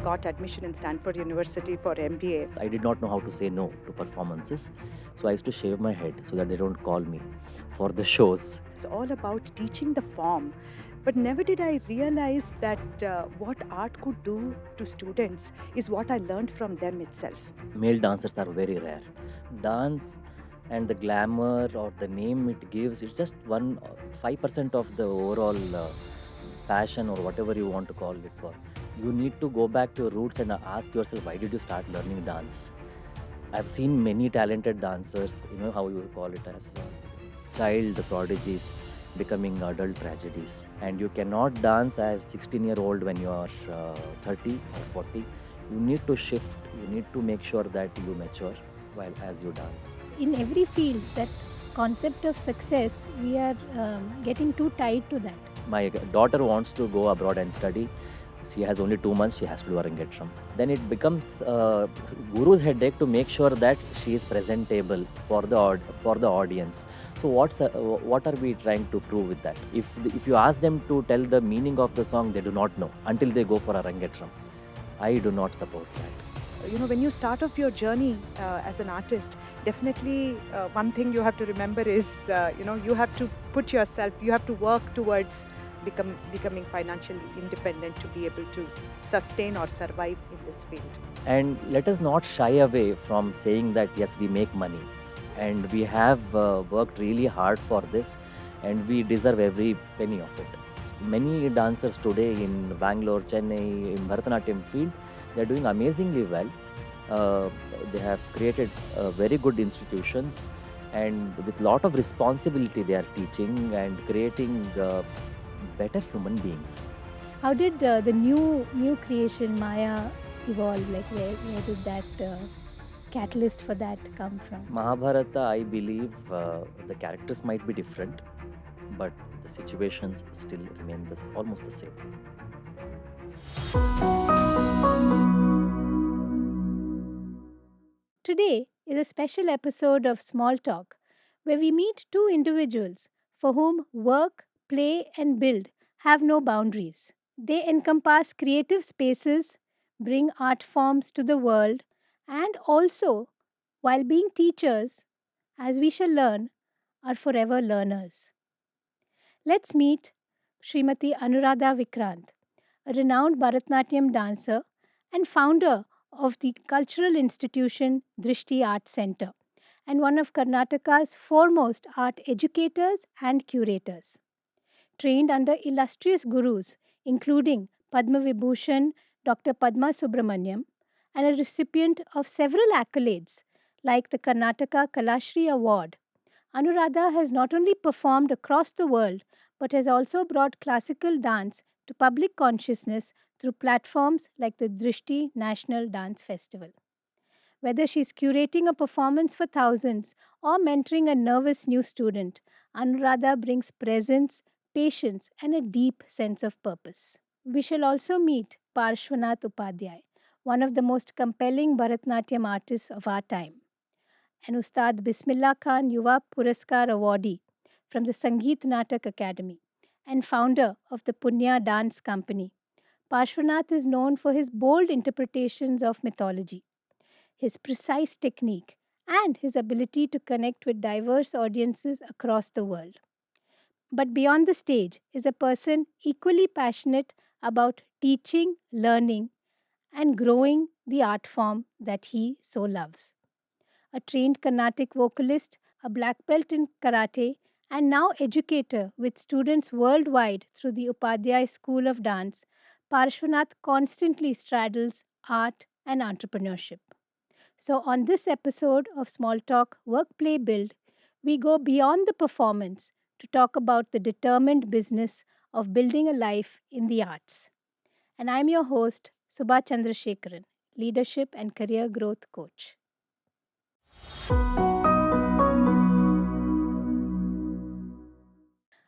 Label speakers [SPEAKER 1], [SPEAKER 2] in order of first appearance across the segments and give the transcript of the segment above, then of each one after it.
[SPEAKER 1] got admission in Stanford University for MBA.
[SPEAKER 2] I did not know how to say no to performances. So I used to shave my head so that they don't call me for the shows.
[SPEAKER 1] It's all about teaching the form. But never did I realize that what art could do to students is what I learned from them itself.
[SPEAKER 2] Male dancers are very rare. Dance and the glamour or the name it gives, it's just 5% of the overall passion or whatever you want to call it for. You need to go back to your roots and ask yourself, why did you start learning dance? I've seen many talented dancers, you know how you call it as child prodigies becoming adult tragedies. And you cannot dance as 16-year-old when you are 30 or 40. You need to shift. You need to make sure that you mature while as you dance.
[SPEAKER 3] In every field, that concept of success, we are getting too tied to that.
[SPEAKER 2] My daughter wants to go abroad and study. She has only 2 months. She has to do Arangetram. Then it becomes guru's headache to make sure that she is presentable for the audience. So what are we trying to prove with that? If you ask them to tell the meaning of the song, they do not know until they go for Arangetram. I do not support that.
[SPEAKER 1] You know, when you start off your journey as an artist, definitely one thing you have to remember is, you have to put yourself, you have to work towards becoming financially independent to be able to sustain or survive in this field.
[SPEAKER 2] And let us not shy away from saying that yes, we make money and we have worked really hard for this and we deserve every penny of it. Many dancers today in Bangalore, Chennai, in Bharatanatyam field, they are doing amazingly well. They have created very good institutions, and with lot of responsibility they are teaching and creating better human beings.
[SPEAKER 3] How did the new creation Maya evolve? Like where did that catalyst for that come from?
[SPEAKER 2] Mahabharata, I believe the characters might be different, but the situations still remain almost the same.
[SPEAKER 3] Today is a special episode of Small Talk where we meet two individuals for whom work, play, and build have no boundaries. They encompass creative spaces, bring art forms to the world, and also, while being teachers, as we shall learn, are forever learners. Let's meet Srimati Anuradha Vikranth, a renowned Bharatanatyam dancer and founder of the cultural institution Drishti Art Centre and one of Karnataka's foremost art educators and curators. Trained under illustrious gurus including Padma Vibhushan Dr. Padma Subramaniam and a recipient of several accolades like the Karnataka Kalashri Award, Anuradha has not only performed across the world but has also brought classical dance to public consciousness through platforms like the Drishti National Dance Festival. Whether she's curating a performance for thousands or mentoring a nervous new student, Anuradha brings presence, patience, and a deep sense of purpose. We shall also meet Parshwanath Upadhye, one of the most compelling Bharatanatyam artists of our time, and Ustad Bismillah Khan Yuva Puraskar awardee from the Sangeet Natak Academy and founder of the Punya Dance Company. Parshwanath is known for his bold interpretations of mythology, his precise technique, and his ability to connect with diverse audiences across the world. But beyond the stage is a person equally passionate about teaching, learning, and growing the art form that he so loves. A trained Carnatic vocalist, a black belt in karate, and now educator with students worldwide through the Upadhyay School of Dance, Parshwanath constantly straddles art and entrepreneurship. So, on this episode of Small Talk Work Play Build, we go beyond the performance to talk about the determined business of building a life in the arts. And I'm your host, Subha Chandrasekharan, Leadership and Career Growth Coach.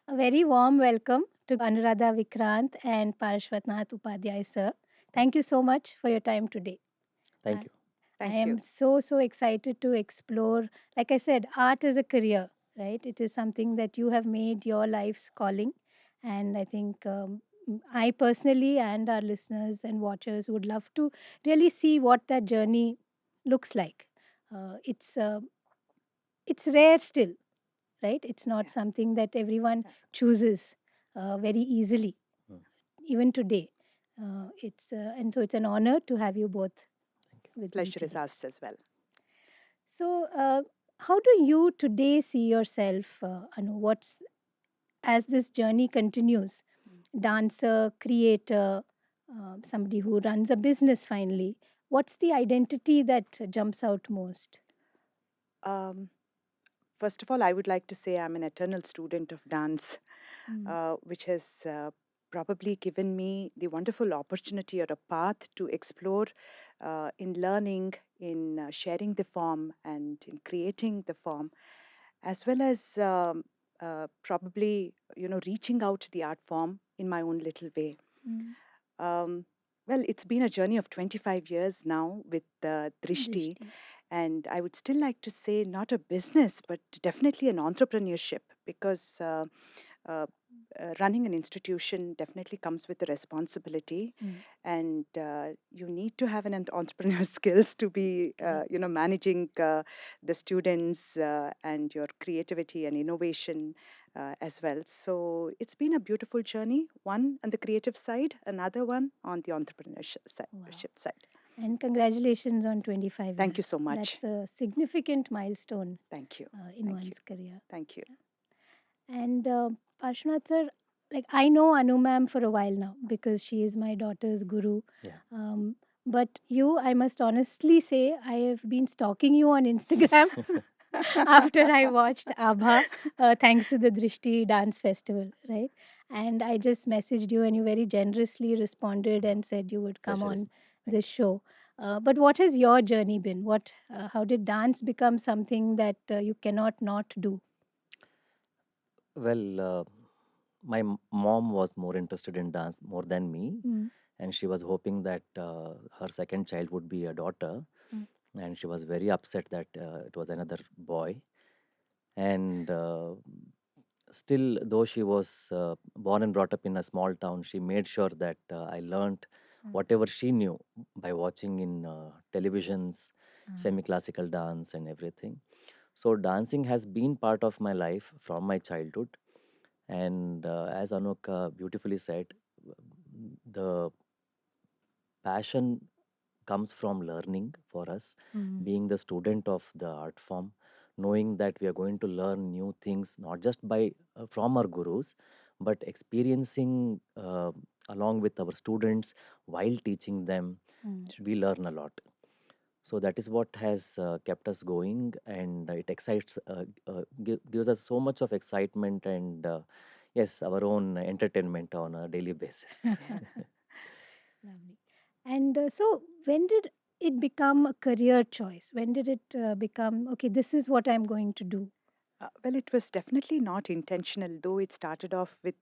[SPEAKER 3] A very warm welcome to Anuradha Vikranth and Parshwanath Upadhye, sir. Thank you so much for your time today.
[SPEAKER 2] Thank you.
[SPEAKER 3] I
[SPEAKER 1] Thank
[SPEAKER 3] am
[SPEAKER 1] you.
[SPEAKER 3] so excited to explore. Like I said, art is a career, right? It is something that you have made your life's calling, and I think I personally and our listeners and watchers would love to really see what that journey looks like. Uh, it's uh, it's rare still, right? It's not
[SPEAKER 1] Yeah.
[SPEAKER 3] something that everyone
[SPEAKER 1] Yeah.
[SPEAKER 3] chooses very easily,
[SPEAKER 2] Mm.
[SPEAKER 3] even today. And so it's an honor to have you both
[SPEAKER 2] Thank you.
[SPEAKER 3] with me
[SPEAKER 1] Pleasure is
[SPEAKER 3] today.
[SPEAKER 1] ours as well.
[SPEAKER 3] So, how do you today see yourself, Anu? What's as this journey continues? Dancer, creator, somebody who runs a business finally. What's the identity that jumps out most?
[SPEAKER 1] Um, First of all, I would like to say I'm an eternal student of dance,
[SPEAKER 3] Mm,
[SPEAKER 1] which has probably given me the wonderful opportunity or a path to explore in learning, in sharing the form, and in creating the form, as well as probably reaching out to the art form in my own little way.
[SPEAKER 3] mm,
[SPEAKER 1] Um, well, it's been a journey of 25 years now with Drishti,
[SPEAKER 3] Drishti.
[SPEAKER 1] and I would still like to say not a business, but definitely an entrepreneurship because uh, running an institution definitely comes with a responsibility,
[SPEAKER 3] Mm,
[SPEAKER 1] and you need to have an entrepreneur skills to be managing the students and your creativity and innovation as well. So it's been a beautiful journey, one on the creative side, another one on the
[SPEAKER 3] wow.
[SPEAKER 1] side.
[SPEAKER 3] And congratulations on 25
[SPEAKER 1] Thank you
[SPEAKER 3] years.
[SPEAKER 1] so much.
[SPEAKER 3] That's a significant milestone
[SPEAKER 1] Thank you.
[SPEAKER 3] in
[SPEAKER 1] Thank you.
[SPEAKER 3] one's career.
[SPEAKER 1] Thank you.
[SPEAKER 3] And Parshwanath sir, like I know Anu ma'am for a while now because she is my daughter's guru.
[SPEAKER 2] Yeah.
[SPEAKER 3] Um, but you, I must honestly say, I have been stalking you on Instagram after I watched Abha, thanks to the Drishti Dance Festival, right? And I just messaged you, and you very generously responded and said you would come
[SPEAKER 2] Pleasure is
[SPEAKER 3] on
[SPEAKER 2] mine. Thank
[SPEAKER 3] this show. But what has your journey been? How did dance become something that you cannot not do?
[SPEAKER 2] you. Well, my mom was more interested in dance more than me,
[SPEAKER 3] Mm,
[SPEAKER 2] and she was hoping that her second child would be a daughter,
[SPEAKER 3] mm,
[SPEAKER 2] and she was very upset that it was another boy. And still, though she was born and brought up in a small town, she made sure that I learned
[SPEAKER 3] mm,
[SPEAKER 2] whatever she knew by watching in televisions,
[SPEAKER 3] mm,
[SPEAKER 2] semi-classical dance, and everything. So dancing has been part of my life from my childhood. And as Anuk beautifully said, the passion comes from learning for us,
[SPEAKER 3] mm,
[SPEAKER 2] being the student of the art form, knowing that we are going to learn new things not just by from our gurus, but experiencing along with our students while teaching them.
[SPEAKER 3] mm.
[SPEAKER 2] We learn a lot. So that is what has kept us going, and it excites, gives us so much of excitement and yes, our own entertainment on a daily basis.
[SPEAKER 3] Lovely. And so, when did it become a career choice? When did it become, okay, this is what I'm going to do?
[SPEAKER 1] Well, it was definitely not intentional, though it started off with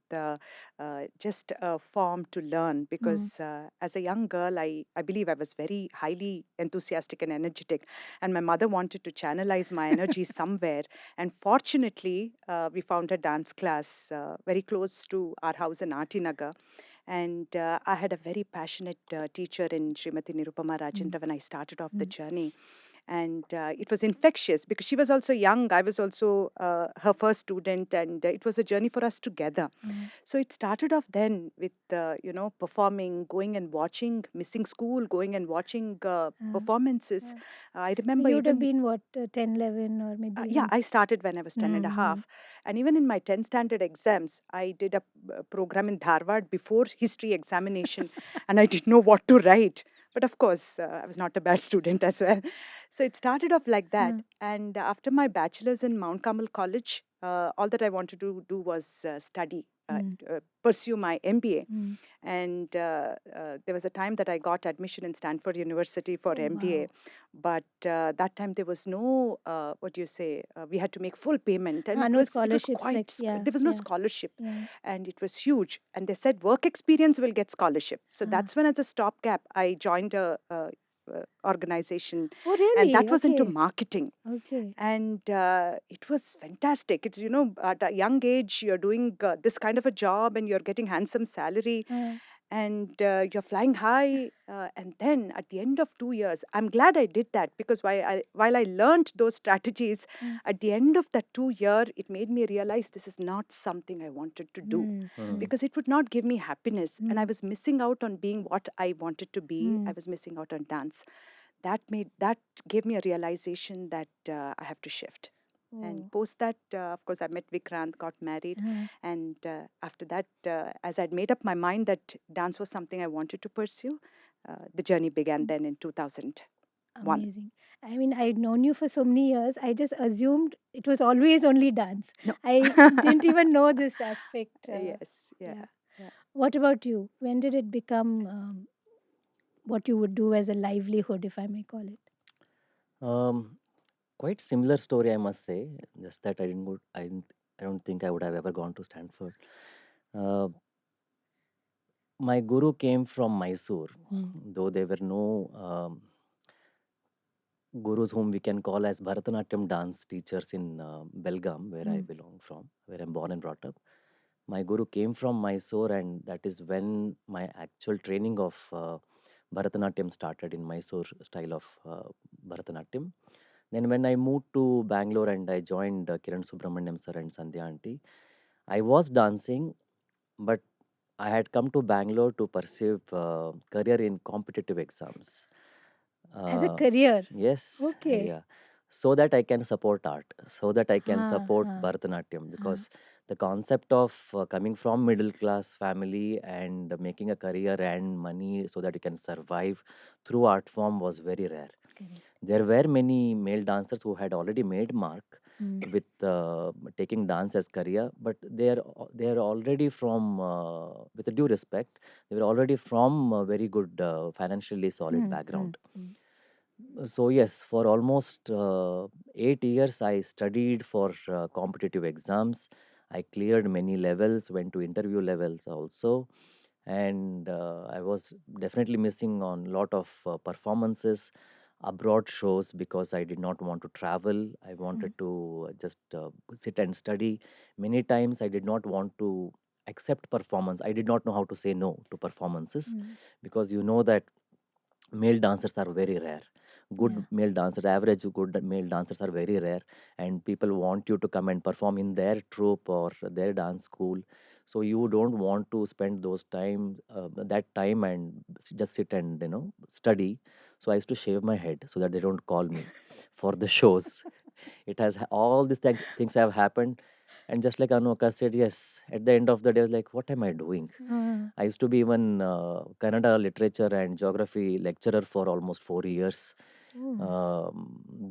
[SPEAKER 1] just a form to learn.
[SPEAKER 3] Mm,
[SPEAKER 1] Because as a young girl, I believe I was very highly enthusiastic and energetic, and my mother wanted to channelize my energy somewhere. And fortunately, we found a dance class very close to our house in Atinagar. And I had a very passionate teacher in Srimati Nirupama
[SPEAKER 3] mm,
[SPEAKER 1] Rajendra when I started off the
[SPEAKER 3] mm,
[SPEAKER 1] journey, and it was infectious because she was also young. I was also her first student, and it was a journey for us together.
[SPEAKER 3] mm,
[SPEAKER 1] So it started off then with performing, going and watching, missing school, going and watching
[SPEAKER 3] uh,
[SPEAKER 1] performances.
[SPEAKER 3] uh.
[SPEAKER 1] I
[SPEAKER 3] So,
[SPEAKER 1] remember
[SPEAKER 3] you would have
[SPEAKER 1] even.
[SPEAKER 3] been what, 10, 11, or maybe
[SPEAKER 1] Yeah,
[SPEAKER 3] even.
[SPEAKER 1] I started when I was 10 and a
[SPEAKER 3] Mm,
[SPEAKER 1] half. And even in my 10th standard exams, I did a program in Dharwad before history examination, and I didn't know what to write. But of course, I was not a bad student as well. So it started off like that.
[SPEAKER 3] mm,
[SPEAKER 1] And after my bachelor's in Mount Carmel College, all that I wanted to do was study,
[SPEAKER 3] mm,
[SPEAKER 1] pursue my MBA.
[SPEAKER 3] mm.
[SPEAKER 1] And there was a time that I got admission in Stanford University for
[SPEAKER 3] Oh,
[SPEAKER 1] MBA,
[SPEAKER 3] wow.
[SPEAKER 1] but that time there was no what do you say? We had to make full payment, and
[SPEAKER 3] No
[SPEAKER 1] it was
[SPEAKER 3] scholarships,
[SPEAKER 1] quite
[SPEAKER 3] like, yeah,
[SPEAKER 1] there was no
[SPEAKER 3] yeah,
[SPEAKER 1] scholarship,
[SPEAKER 3] yeah.
[SPEAKER 1] and it was huge. And they said work experience will get scholarship. So
[SPEAKER 3] Uh,
[SPEAKER 1] that's when, as a stopgap, I joined a organization,
[SPEAKER 3] Oh,
[SPEAKER 1] and
[SPEAKER 3] really?
[SPEAKER 1] that was into
[SPEAKER 3] Okay.
[SPEAKER 1] marketing.
[SPEAKER 3] Okay.
[SPEAKER 1] And it was fantastic. It's, at a young age you're doing this kind of a job and you're getting handsome salary,
[SPEAKER 3] Uh,
[SPEAKER 1] and you're flying high. And then at the end of 2 years, I'm glad I did that, because while I learned those strategies,
[SPEAKER 3] uh,
[SPEAKER 1] at the end of that 2 year, it made me realize this is not something I wanted to do,
[SPEAKER 3] mm,
[SPEAKER 2] Hmm.
[SPEAKER 3] mm,
[SPEAKER 1] because it would not give me happiness, and I
[SPEAKER 3] mm,
[SPEAKER 1] was missing out on being what I wanted to be. I
[SPEAKER 3] mm.
[SPEAKER 1] was missing out on dance. That gave me a realization that I have to shift. And
[SPEAKER 3] Oh.
[SPEAKER 1] post that, of course, I met Vikrant, got married,
[SPEAKER 3] Uh,
[SPEAKER 1] and after that, as I'd made up my mind that dance was something I wanted to pursue, the journey began then in 2001.
[SPEAKER 3] Amazing. I mean, I'd known you for so many years. I just assumed it was always only dance.
[SPEAKER 1] No.
[SPEAKER 3] I didn't even know this aspect.
[SPEAKER 1] Yes, yeah,
[SPEAKER 3] Yeah.
[SPEAKER 1] yeah.
[SPEAKER 3] What about you? When did it become what you would do as a livelihood, if I may call it?
[SPEAKER 2] Um, Quite similar story, I must say. Just that I didn't go. I don't think I would have ever gone to Stanford. Uh, my guru came from Mysore,
[SPEAKER 3] Mm.
[SPEAKER 2] though there were no gurus whom we can call as Bharatanatyam dance teachers in Belgaum, where I
[SPEAKER 3] Mm.
[SPEAKER 2] belong from, where I'm born and brought up. My guru came from Mysore, and that is when my actual training of Bharatanatyam started in Mysore style of Bharatanatyam. Then when I moved to Bangalore and I joined Kiran Subramaniam sir and Sandhya aunty, I was dancing, but I had come to Bangalore to pursue career in competitive exams.
[SPEAKER 3] As a
[SPEAKER 2] Uh,
[SPEAKER 3] career.
[SPEAKER 2] yes,
[SPEAKER 3] Okay.
[SPEAKER 2] yeah. So that I can support art, so that I can
[SPEAKER 3] Ha,
[SPEAKER 2] support
[SPEAKER 3] ha,
[SPEAKER 2] Bharatanatyam,
[SPEAKER 3] ha.
[SPEAKER 2] because the concept of coming from middle class family and making a career and money so that you can survive through art form was very rare.
[SPEAKER 3] Correct.
[SPEAKER 2] There were many male dancers who had already made mark
[SPEAKER 3] Mm.
[SPEAKER 2] with taking dance as career, but they are already from, with a due respect, they were already from a very good financially solid
[SPEAKER 3] Mm. Mm.
[SPEAKER 2] background.
[SPEAKER 3] Mm.
[SPEAKER 2] So yes, for almost 8 years, I studied for competitive exams. I cleared many levels, went to interview levels also, and I was definitely missing on a lot of performances, abroad shows, because I did not want to travel. I wanted
[SPEAKER 3] Mm.
[SPEAKER 2] to just sit and study. Many times, I did not want to accept performance. I did not know how to say no to performances,
[SPEAKER 3] Mm.
[SPEAKER 2] because you know that male dancers are very rare. Good
[SPEAKER 3] Yeah.
[SPEAKER 2] male dancers, average good male dancers are very rare, and people want you to come and perform in their troupe or their dance school. So you don't want to spend that time and just sit and study. So I used to shave my head so that they don't call me for the shows. All these things have happened, and just like Anoka said, yes, at the end of the day, I was like, what am I doing?
[SPEAKER 3] Uh,
[SPEAKER 2] I used to be even Kannada literature and geography lecturer for almost 4 years.
[SPEAKER 3] oh.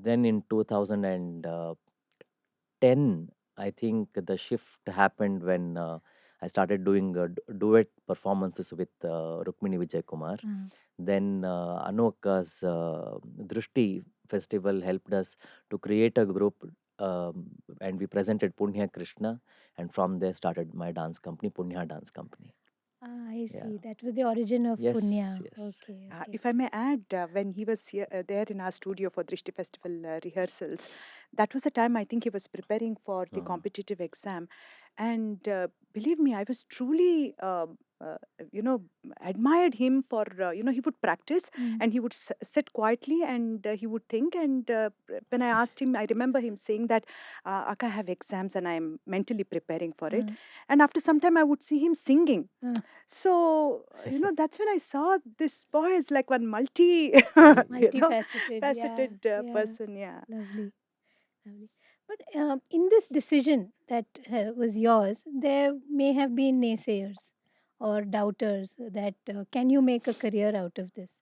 [SPEAKER 2] Then in 2010, I think the shift happened when I started doing duet performances with Rukmini Vijay Kumar.
[SPEAKER 3] Uh,
[SPEAKER 2] Then Anoka's Drishti festival helped us to create a group, and we presented Punya Krishna, and from there started my dance company, Punya Dance Company.
[SPEAKER 3] I
[SPEAKER 2] Yeah.
[SPEAKER 3] see. That was the origin of
[SPEAKER 2] Yes,
[SPEAKER 3] Punya.
[SPEAKER 2] yes.
[SPEAKER 3] Okay. Okay.
[SPEAKER 1] If I may add, when he was there in our studio for Drishti Festival rehearsals, that was the time I think he was preparing for the
[SPEAKER 2] Uh,
[SPEAKER 1] competitive exam. And believe me, I was truly, uh, you know, admired him for, he would practice
[SPEAKER 3] Mm.
[SPEAKER 1] and he would sit quietly and he would think. And when I asked him, I remember him saying that, Akka, I have exams and I'm mentally preparing for it.
[SPEAKER 3] Uh,
[SPEAKER 1] And after some time, I would see him singing.
[SPEAKER 3] uh,
[SPEAKER 1] So, that's when I saw this boy is like one you know,
[SPEAKER 3] multifaceted. Yeah.
[SPEAKER 1] faceted
[SPEAKER 3] Yeah.
[SPEAKER 1] person. Yeah.
[SPEAKER 3] Lovely. Lovely. But in this decision that was yours, there may have been naysayers or doubters that can you make a career out of this?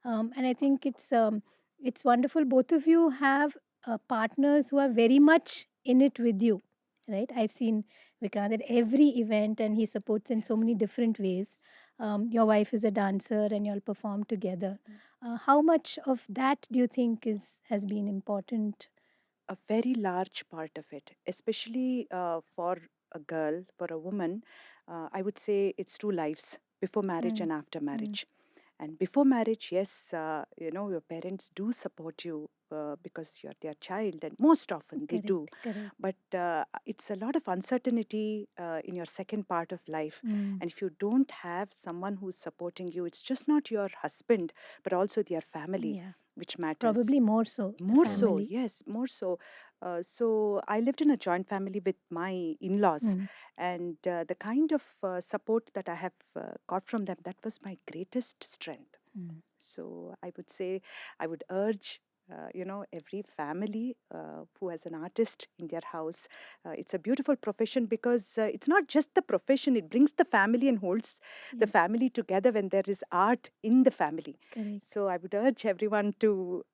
[SPEAKER 3] And I think it's wonderful. Both of you have partners who are very much in it with you, right? I've seen Vikrant at
[SPEAKER 1] Yes.
[SPEAKER 3] every event, and he
[SPEAKER 1] Yes.
[SPEAKER 3] supports in so
[SPEAKER 1] Yes.
[SPEAKER 3] many different ways.
[SPEAKER 1] Yes.
[SPEAKER 3] Your wife is a dancer, and you'll perform together.
[SPEAKER 1] Mm.
[SPEAKER 3] How much of that do you think is has been important?
[SPEAKER 1] A very large part of it, especially for a girl, for a woman, I would say it's two lives, before marriage
[SPEAKER 3] Mm,
[SPEAKER 1] and after
[SPEAKER 3] mm,
[SPEAKER 1] marriage. And before marriage, yes, your parents do support you because you're their child, and most often they do.
[SPEAKER 3] Correct, correct.
[SPEAKER 1] But it's a lot of uncertainty in your second part of life.
[SPEAKER 3] Mm.
[SPEAKER 1] And if you don't have someone who's supporting you, it's just not your husband, but also their family,
[SPEAKER 3] Yeah,
[SPEAKER 1] which matters.
[SPEAKER 3] probably more so the
[SPEAKER 1] More so,
[SPEAKER 3] family.
[SPEAKER 1] yes, more so. So I lived in a joint family with my in-laws,
[SPEAKER 3] Mm.
[SPEAKER 1] and the kind of support that I have got from them, that was my greatest strength.
[SPEAKER 3] Mm.
[SPEAKER 1] So I would say, I would urge, every family who has an artist in their house. It's a beautiful profession because it's not just the profession, it brings the family and holds the
[SPEAKER 3] Yes,
[SPEAKER 1] family together when there is art in the family.
[SPEAKER 3] correct.
[SPEAKER 1] So I would urge everyone to,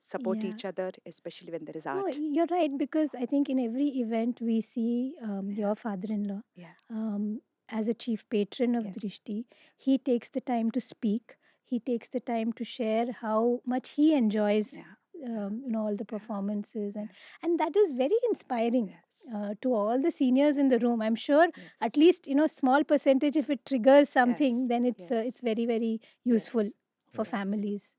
[SPEAKER 1] support
[SPEAKER 3] Yeah.
[SPEAKER 1] each other, especially when there is
[SPEAKER 3] No,
[SPEAKER 1] art.
[SPEAKER 3] you're right because I think in every event we see
[SPEAKER 1] Yeah,
[SPEAKER 3] your father-in-law
[SPEAKER 1] yeah,
[SPEAKER 3] um, as a chief patron of
[SPEAKER 1] yes,
[SPEAKER 3] Drishti. He takes the time to speak. He takes the time to share how much he enjoys,
[SPEAKER 1] yeah, yeah,
[SPEAKER 3] all the
[SPEAKER 1] yeah,
[SPEAKER 3] performances, and
[SPEAKER 1] yeah,
[SPEAKER 3] and that is very inspiring
[SPEAKER 1] yes,
[SPEAKER 3] to all the seniors in the room. I'm sure at
[SPEAKER 1] yes,
[SPEAKER 3] least small percentage if it triggers something,
[SPEAKER 1] yes,
[SPEAKER 3] then it's
[SPEAKER 1] yes,
[SPEAKER 3] very very useful
[SPEAKER 1] yes,
[SPEAKER 3] for
[SPEAKER 2] Yes.
[SPEAKER 1] yes.
[SPEAKER 3] families.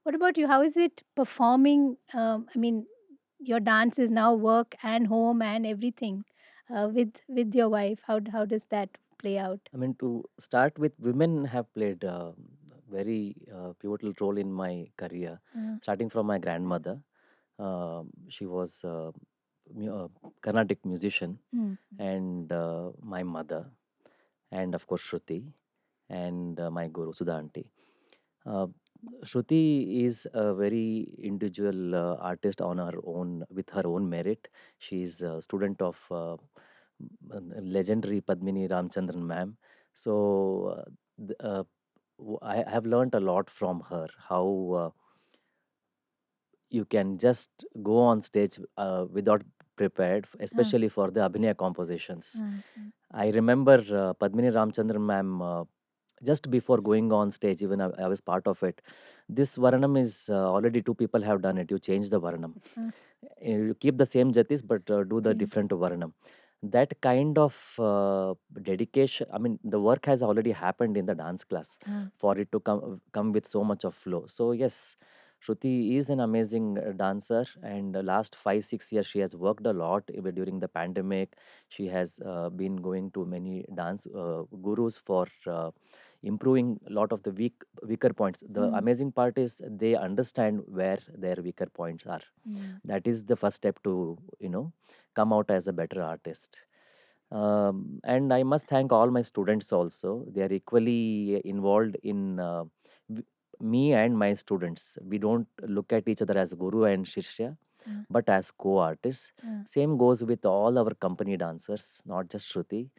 [SPEAKER 3] What about you? How is it performing? I mean, your dance is now work and home and everything with your wife. How does that play out?
[SPEAKER 2] I mean, to start with, women have played a very pivotal role in my career,
[SPEAKER 3] Uh,
[SPEAKER 2] starting from my grandmother. She was a Carnatic musician,
[SPEAKER 3] mm,
[SPEAKER 2] and my mother, and of course Shruti, and my guru Sudha auntie. Uh, Shruti is a very individual artist on her own, with her own merit. She's a student of legendary Padmini Ramchandran ma'am. So I have learned a lot from her. How you can just go on stage without prepared,
[SPEAKER 3] uh,
[SPEAKER 2] especially for the Abhinaya compositions.
[SPEAKER 3] uh,
[SPEAKER 2] I remember Padmini Ramchandran ma'am. Just before going on stage, even I was part of it. This Varanam is already two people have done it. You change the Varanam.
[SPEAKER 3] uh,
[SPEAKER 2] You keep the same jatis, but do the
[SPEAKER 3] change.
[SPEAKER 2] different Varanam. That kind of dedication. I mean, the work has already happened in the dance class
[SPEAKER 3] Uh,
[SPEAKER 2] for it to come with so much of flow. So yes, Shruti is an amazing dancer, and last 5 6 years she has worked a lot even during the pandemic. She has been going to many dance gurus for improving a lot of the weaker points. The
[SPEAKER 3] mm,
[SPEAKER 2] amazing part is they understand where their weaker points are.
[SPEAKER 3] mm,
[SPEAKER 2] That is the first step to come out as a better artist. And I must thank all my students also. They are equally involved in w- me and my students. We don't look at each other as guru and shishya,
[SPEAKER 3] uh,
[SPEAKER 2] but as co-artists.
[SPEAKER 3] uh,
[SPEAKER 2] Same goes with all our company dancers, not just Shruti,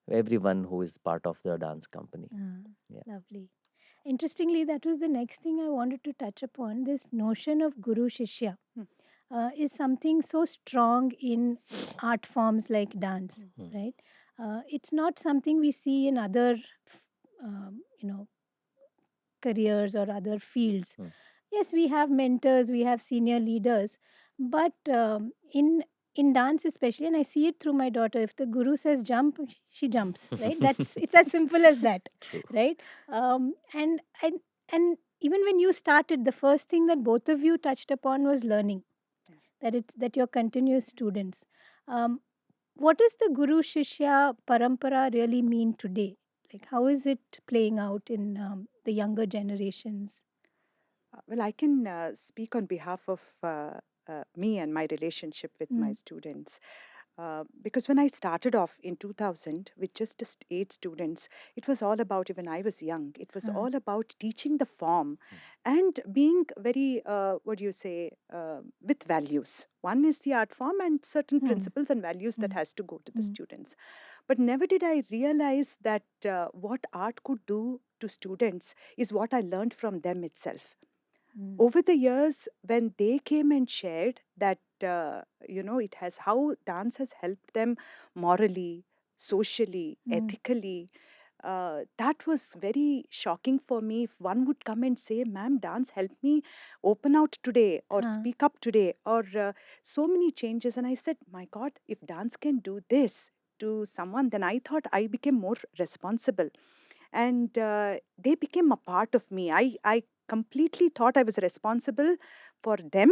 [SPEAKER 2] everyone who is part of the dance company.
[SPEAKER 3] uh,
[SPEAKER 2] Yeah.
[SPEAKER 3] Lovely. Interestingly, that was the next thing I wanted to touch upon. This notion of guru shishya
[SPEAKER 1] Hmm,
[SPEAKER 3] is something so strong in art forms like dance,
[SPEAKER 1] hmm,
[SPEAKER 2] Hmm.
[SPEAKER 3] right? It's not something we see in other, um, you know, careers or other fields.
[SPEAKER 2] Hmm.
[SPEAKER 3] Yes, we have mentors, we have senior leaders, but in dance especially, and I see it through my daughter. If the guru says jump, she jumps. Right? That's it's as simple as that.
[SPEAKER 2] True.
[SPEAKER 3] Right? And even when you started, the first thing that both of you touched upon was learning.
[SPEAKER 1] yeah.
[SPEAKER 3] That you're continuous students. Um, what does the guru shishya parampara really mean today? Like, how is it playing out in the younger generations?
[SPEAKER 1] Well, I can speak on behalf of me and my relationship with my
[SPEAKER 3] Mm,
[SPEAKER 1] students. Because when I started off in 2000 with just 8 students, it was all about, even I was young, it was
[SPEAKER 3] uh,
[SPEAKER 1] all about teaching the form
[SPEAKER 2] Hmm.
[SPEAKER 1] and being very, what do you say, with values. One is the art form and certain
[SPEAKER 3] mm,
[SPEAKER 1] principles and values that
[SPEAKER 3] mm,
[SPEAKER 1] has to go to the
[SPEAKER 3] mm,
[SPEAKER 1] students. But never did I realize that what art could do to students is what I learned from them itself
[SPEAKER 3] mm,
[SPEAKER 1] over the years when they came and shared that it has how dance has helped them morally, socially,
[SPEAKER 3] mm,
[SPEAKER 1] ethically. That was very shocking for me. If one would come and say, ma'am, dance helped me open out today or
[SPEAKER 3] uh,
[SPEAKER 1] speak up today, or so many changes. And I said, my God, if dance can do this to someone, then I thought I became more responsible. and they became a part of me. I completely thought I was responsible for them.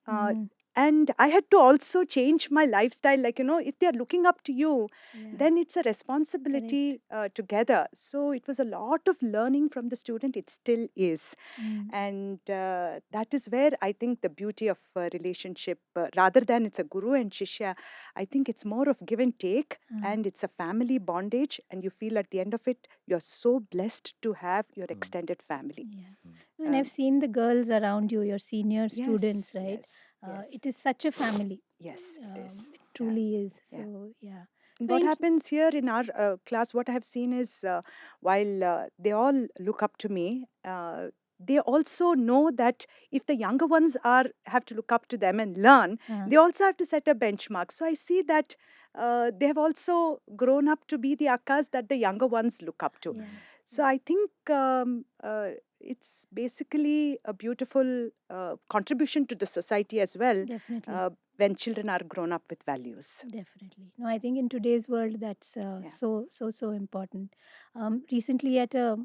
[SPEAKER 1] Uh,
[SPEAKER 3] Mm.
[SPEAKER 1] and I had to also change my lifestyle. Like, if they're looking up to you,
[SPEAKER 3] Yeah.
[SPEAKER 1] then it's a
[SPEAKER 3] Correct.
[SPEAKER 1] responsibility together. So it was a lot of learning from the student. It still is.
[SPEAKER 3] Mm.
[SPEAKER 1] And that is where I think the beauty of relationship, rather than it's a guru and shishya, I think it's more of give and take,
[SPEAKER 3] Uh,
[SPEAKER 1] and it's a family bondage, and you feel at the end of it you're so blessed to have your
[SPEAKER 2] Mm,
[SPEAKER 1] extended family.
[SPEAKER 3] yeah.
[SPEAKER 2] mm,
[SPEAKER 3] No, and I've
[SPEAKER 1] um,
[SPEAKER 3] seen the girls around you, your senior
[SPEAKER 1] yes,
[SPEAKER 3] students, right?
[SPEAKER 1] yes, yes,
[SPEAKER 3] It is such a family.
[SPEAKER 1] yes, it is.
[SPEAKER 3] It
[SPEAKER 1] Yeah,
[SPEAKER 3] truly is.
[SPEAKER 1] yeah.
[SPEAKER 3] So, yeah.
[SPEAKER 1] And
[SPEAKER 3] So,
[SPEAKER 1] what happens here in our class, what I have seen is, while they all look up to me, they also know that if the younger ones are have to look up to them and learn,
[SPEAKER 3] uh,
[SPEAKER 1] they also have to set a benchmark. So I see that they have also grown up to be the akkas that the younger ones look up to.
[SPEAKER 3] yeah,
[SPEAKER 2] mm.
[SPEAKER 1] So I think it's basically a beautiful contribution to the society as well,
[SPEAKER 3] definitely.
[SPEAKER 1] uh, when children are grown up with values.
[SPEAKER 3] Definitely. No, I think in today's world, that's
[SPEAKER 1] Yeah.
[SPEAKER 3] so important. Recently, at a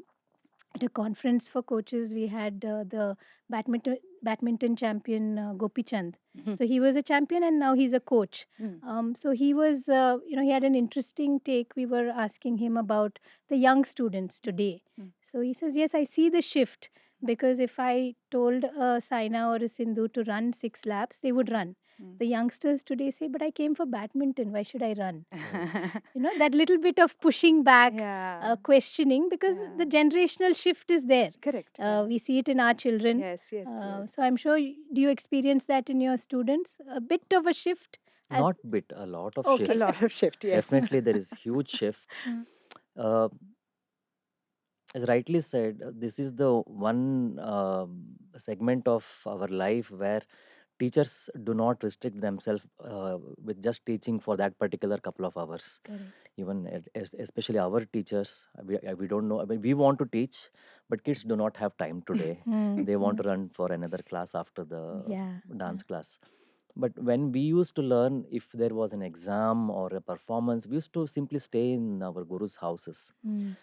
[SPEAKER 3] conference for coaches, we had the badminton champion Gopi Chand.
[SPEAKER 1] Mhm.
[SPEAKER 3] So he was a champion, and now he's a coach.
[SPEAKER 1] Mm,
[SPEAKER 3] So he was, he had an interesting take. We were asking him about the young students
[SPEAKER 1] mm,
[SPEAKER 3] today.
[SPEAKER 1] mm,
[SPEAKER 3] So he says, yes, I see the shift,
[SPEAKER 1] yeah,
[SPEAKER 3] because if I told a Saina or a Sindhu to run 6 laps, they would run.
[SPEAKER 1] mm.
[SPEAKER 3] The youngsters today say, but I came for badminton. Why should I run?
[SPEAKER 2] Right.
[SPEAKER 3] That little bit of pushing back,
[SPEAKER 1] Yeah,
[SPEAKER 3] questioning, because the
[SPEAKER 1] yeah,
[SPEAKER 3] generational shift is there.
[SPEAKER 1] correct. Yeah,
[SPEAKER 3] We see it in our children.
[SPEAKER 1] yes, yes, yes.
[SPEAKER 3] So I'm sure, do you experience that in your students? A bit of a shift as
[SPEAKER 2] Not bit, a lot of
[SPEAKER 1] A
[SPEAKER 3] okay.
[SPEAKER 2] shift.
[SPEAKER 1] lot of shift, yes.
[SPEAKER 2] Definitely, there is huge shift.
[SPEAKER 3] Uh,
[SPEAKER 2] Uh, as rightly said, this is the one segment of our life where teachers do not restrict themselves with just teaching for that particular couple of hours.
[SPEAKER 3] Correct.
[SPEAKER 2] Even especially our teachers, we don't know. I mean, we want to teach, but kids do not have time today.
[SPEAKER 3] Mm,
[SPEAKER 2] They want
[SPEAKER 3] mm,
[SPEAKER 2] to run for another class after the
[SPEAKER 3] yeah.
[SPEAKER 2] dance class. But when we used to learn, if there was an exam or a performance, we used to simply stay in our guru's houses.
[SPEAKER 3] Mm,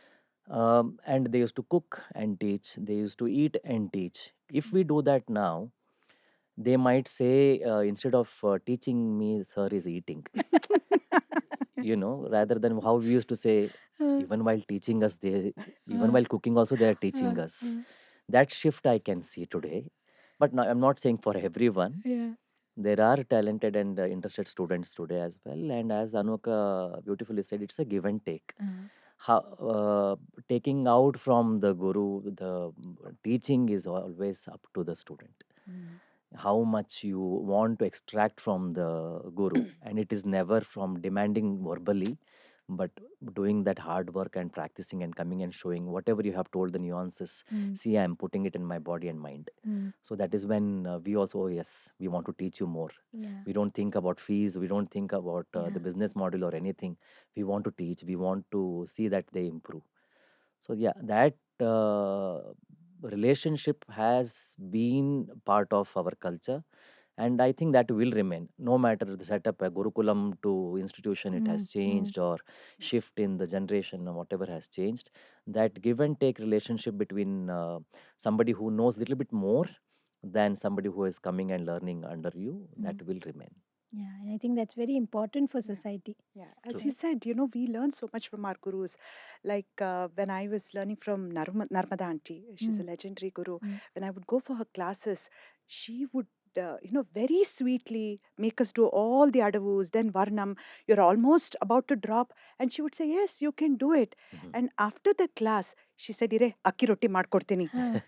[SPEAKER 2] And they used to cook and teach, they used to eat and teach. If we do that now, they might say, instead of teaching me, sir is eating. Rather than how we used to say,
[SPEAKER 3] uh,
[SPEAKER 2] even while teaching us, even
[SPEAKER 3] uh,
[SPEAKER 2] while cooking also, they are
[SPEAKER 3] uh,
[SPEAKER 2] teaching us.
[SPEAKER 3] uh,
[SPEAKER 2] That shift I can see today. But now, I'm not saying for everyone.
[SPEAKER 3] yeah.
[SPEAKER 2] There are talented and interested students today as well. And as Anuka beautifully said, it's a give and take.
[SPEAKER 3] Uh,
[SPEAKER 2] How, taking out from the guru, the teaching is always up to the student.
[SPEAKER 3] mm,
[SPEAKER 2] How much you want to extract from the guru, and it is never from demanding verbally, but doing that hard work and practicing and coming and showing whatever you have told the nuances.
[SPEAKER 3] mm,
[SPEAKER 2] See, I am putting it in my body and mind.
[SPEAKER 3] mm,
[SPEAKER 2] So that is when we also, oh yes, we want to teach you more.
[SPEAKER 3] yeah.
[SPEAKER 2] We don't think about fees, we don't think about the
[SPEAKER 3] Yeah.
[SPEAKER 2] business model or anything. We want to teach, we want to see that they improve. So yeah, that relationship has been part of our culture, and I think that will remain no matter the setup, a gurukulam to institution, it has
[SPEAKER 3] Mm, mm,
[SPEAKER 2] changed, or shift in the generation or whatever has changed. That give and take relationship between somebody who knows a little bit more than somebody who is coming and learning under you,
[SPEAKER 3] mm.
[SPEAKER 2] that will remain.
[SPEAKER 3] Yeah. And I think that's very important for
[SPEAKER 1] Yeah.
[SPEAKER 3] society.
[SPEAKER 1] Yeah, as
[SPEAKER 2] True.
[SPEAKER 1] you
[SPEAKER 3] Right?
[SPEAKER 1] said, we learn so much from our gurus. Like when I was learning from Narmada auntie, she's a
[SPEAKER 3] Mm,
[SPEAKER 1] legendary guru.
[SPEAKER 3] mm,
[SPEAKER 1] When I would go for her classes, she would, very sweetly make us do all the adavus, then Varnam. You're almost about to drop, and she would say, "Yes, you can do it."
[SPEAKER 2] Mhm.
[SPEAKER 1] And after the class, she said, "Ire, akki roti ಮಾಡ್ಕೊಡ್ತೀನಿ."
[SPEAKER 3] uh,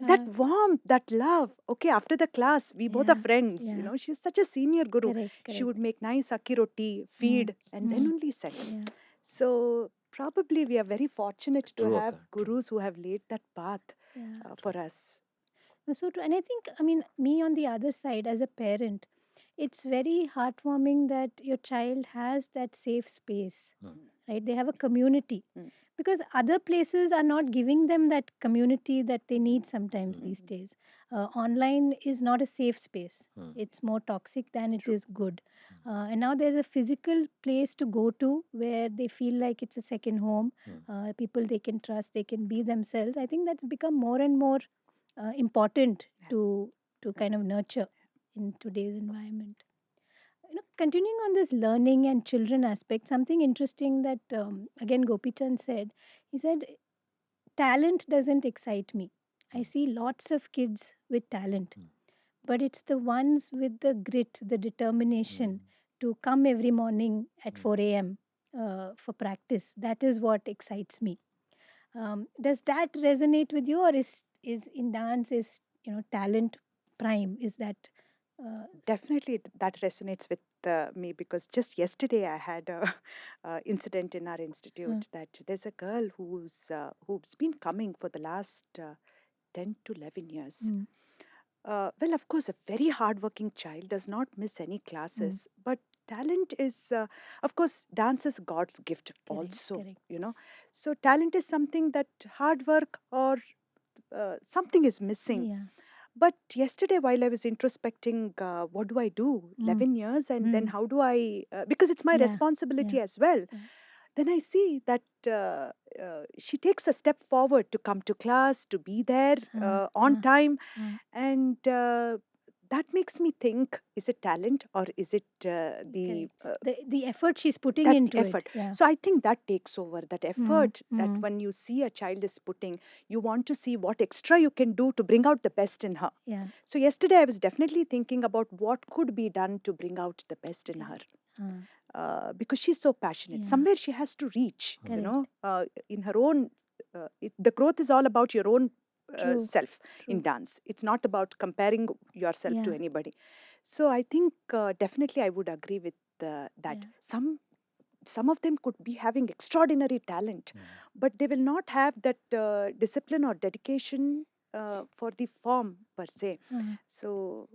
[SPEAKER 1] That
[SPEAKER 3] uh,
[SPEAKER 1] warmth, that love. Okay, after the class, we both are
[SPEAKER 3] yeah.
[SPEAKER 1] friends.
[SPEAKER 3] Yeah.
[SPEAKER 1] She's such a senior guru.
[SPEAKER 3] Correct.
[SPEAKER 1] She
[SPEAKER 3] Correct.
[SPEAKER 1] would make nice akki roti,
[SPEAKER 3] Mm,
[SPEAKER 1] feed, and then
[SPEAKER 3] mm,
[SPEAKER 1] only send.
[SPEAKER 3] yeah.
[SPEAKER 1] So probably we are very fortunate to
[SPEAKER 2] True,
[SPEAKER 1] have
[SPEAKER 2] Akka, true,
[SPEAKER 1] gurus who have laid that path
[SPEAKER 3] Yeah.
[SPEAKER 2] true.
[SPEAKER 1] for us.
[SPEAKER 3] So true. And I think, I mean, me on the other side as a parent, it's very heartwarming that your child has that safe space,
[SPEAKER 2] Mm,
[SPEAKER 3] right? They have a community.
[SPEAKER 1] Mm,
[SPEAKER 3] because other places are not giving them that community that they need sometimes
[SPEAKER 2] Mm,
[SPEAKER 3] these
[SPEAKER 1] Mm.
[SPEAKER 3] days. Online is not a safe space.
[SPEAKER 2] mm,
[SPEAKER 3] It's more toxic than it
[SPEAKER 1] True.
[SPEAKER 3] is good.
[SPEAKER 2] mm,
[SPEAKER 3] And now there's a physical place to go to where they feel like it's a second home.
[SPEAKER 2] mm,
[SPEAKER 3] People they can trust, they can be themselves. I think that's become more and more important
[SPEAKER 1] Yeah.
[SPEAKER 3] to
[SPEAKER 1] Yeah.
[SPEAKER 3] kind of nurture in today's environment. Continuing on this learning and children aspect, something interesting that again Gopichand said, he said talent doesn't excite me. I
[SPEAKER 2] mm,
[SPEAKER 3] see lots of kids with talent,
[SPEAKER 2] mm,
[SPEAKER 3] but it's the ones with the grit, the
[SPEAKER 2] mm,
[SPEAKER 3] determination to come every morning at
[SPEAKER 2] mm.
[SPEAKER 3] 4 a.m. For practice. That is what excites me. Does that resonate with you, or is in dance is talent prime? Is that
[SPEAKER 1] Definitely, that resonates with me, because just yesterday I had a, incident in our
[SPEAKER 3] uh,
[SPEAKER 1] institute that there's a girl who's been coming for the last 10 to 11 years.
[SPEAKER 3] mm,
[SPEAKER 1] Well, of course, a very hardworking child does not miss any
[SPEAKER 3] mm,
[SPEAKER 1] classes, but talent is, of course, dance is God's gift
[SPEAKER 3] correct,
[SPEAKER 1] also,
[SPEAKER 3] correct.
[SPEAKER 1] you know. So, talent is something that hard work or something is missing.
[SPEAKER 3] Yeah.
[SPEAKER 1] But yesterday, while I was introspecting, what do I do?
[SPEAKER 3] Mm,
[SPEAKER 1] 11 years, and then
[SPEAKER 3] mm,
[SPEAKER 1] how do I, because it's my
[SPEAKER 3] yeah. Yeah.
[SPEAKER 1] responsibility as well.
[SPEAKER 3] Yeah.
[SPEAKER 1] Then I see that she takes a step forward to come to class, to be there
[SPEAKER 3] Uh,
[SPEAKER 1] on
[SPEAKER 3] uh,
[SPEAKER 1] time,
[SPEAKER 3] uh,
[SPEAKER 1] and that makes me think, is it talent, or is it
[SPEAKER 3] correct. The effort she's putting
[SPEAKER 1] that the
[SPEAKER 3] into it.
[SPEAKER 1] effort?
[SPEAKER 3] Yeah.
[SPEAKER 1] So I think that takes over, that
[SPEAKER 3] Mm,
[SPEAKER 1] effort, that
[SPEAKER 3] mm,
[SPEAKER 1] when you see a child is putting, you want to see what extra you can do to bring out the best in her.
[SPEAKER 3] yeah.
[SPEAKER 1] So yesterday I was definitely thinking about what could be done to bring out the best in her,
[SPEAKER 3] Correct. Uh,
[SPEAKER 1] because she's so passionate.
[SPEAKER 3] yeah.
[SPEAKER 1] Somewhere she has to reach,
[SPEAKER 3] Correct.
[SPEAKER 1] in her own. The growth is all about your own
[SPEAKER 3] True.
[SPEAKER 1] self in
[SPEAKER 3] True.
[SPEAKER 1] dance. It's not about comparing yourself to
[SPEAKER 3] Yeah.
[SPEAKER 1] anybody. So I think definitely I would agree with that.
[SPEAKER 3] Yeah.
[SPEAKER 1] Some of them could be having extraordinary talent,
[SPEAKER 2] Mm.
[SPEAKER 1] but they will not have that discipline or dedication for the form per se.
[SPEAKER 3] Uh,
[SPEAKER 1] So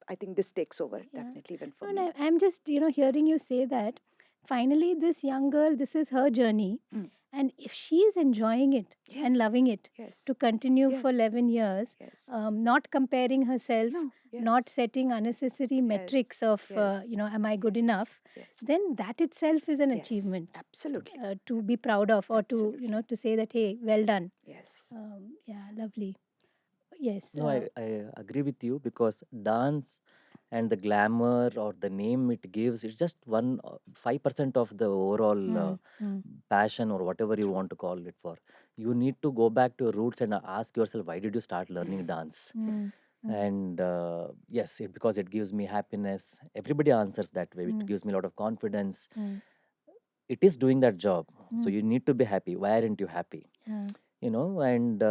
[SPEAKER 1] I think this takes over
[SPEAKER 3] yeah.
[SPEAKER 1] definitely even for
[SPEAKER 3] No, and
[SPEAKER 1] me.
[SPEAKER 3] I'm just hearing you say that finally this young girl, this is her journey,
[SPEAKER 1] Mm.
[SPEAKER 3] and if she is enjoying it and
[SPEAKER 1] Yes,
[SPEAKER 3] loving it
[SPEAKER 1] yes,
[SPEAKER 3] to continue for
[SPEAKER 1] yes,
[SPEAKER 3] 11 years,
[SPEAKER 1] yes.
[SPEAKER 3] not comparing herself,
[SPEAKER 1] No,
[SPEAKER 3] not
[SPEAKER 1] yes,
[SPEAKER 3] setting unnecessary
[SPEAKER 1] yes,
[SPEAKER 3] metrics of
[SPEAKER 1] yes,
[SPEAKER 3] am I good
[SPEAKER 1] yes,
[SPEAKER 3] enough,
[SPEAKER 1] yes,
[SPEAKER 3] then that itself is an
[SPEAKER 1] yes.
[SPEAKER 3] achievement
[SPEAKER 1] Absolutely,
[SPEAKER 3] to be proud of, or to
[SPEAKER 1] absolutely.
[SPEAKER 3] to say that hey, well done.
[SPEAKER 1] Yes,
[SPEAKER 3] Yeah, lovely. Yes.
[SPEAKER 2] No, I agree with you because dance and the glamour or the name it gives, it's just 5% of the overall
[SPEAKER 3] Mm, mm,
[SPEAKER 2] passion or whatever you
[SPEAKER 1] true.
[SPEAKER 2] want to call it for. You need to go back to your roots and ask yourself, why did you start learning dance?
[SPEAKER 3] mm, mm,
[SPEAKER 2] And yes, because it gives me happiness. Everybody answers that way. It
[SPEAKER 3] mm,
[SPEAKER 2] gives me a lot of confidence.
[SPEAKER 3] mm,
[SPEAKER 2] It is doing that job. So
[SPEAKER 3] mm,
[SPEAKER 2] you need to be happy. Why aren't you happy?
[SPEAKER 3] uh,
[SPEAKER 2] And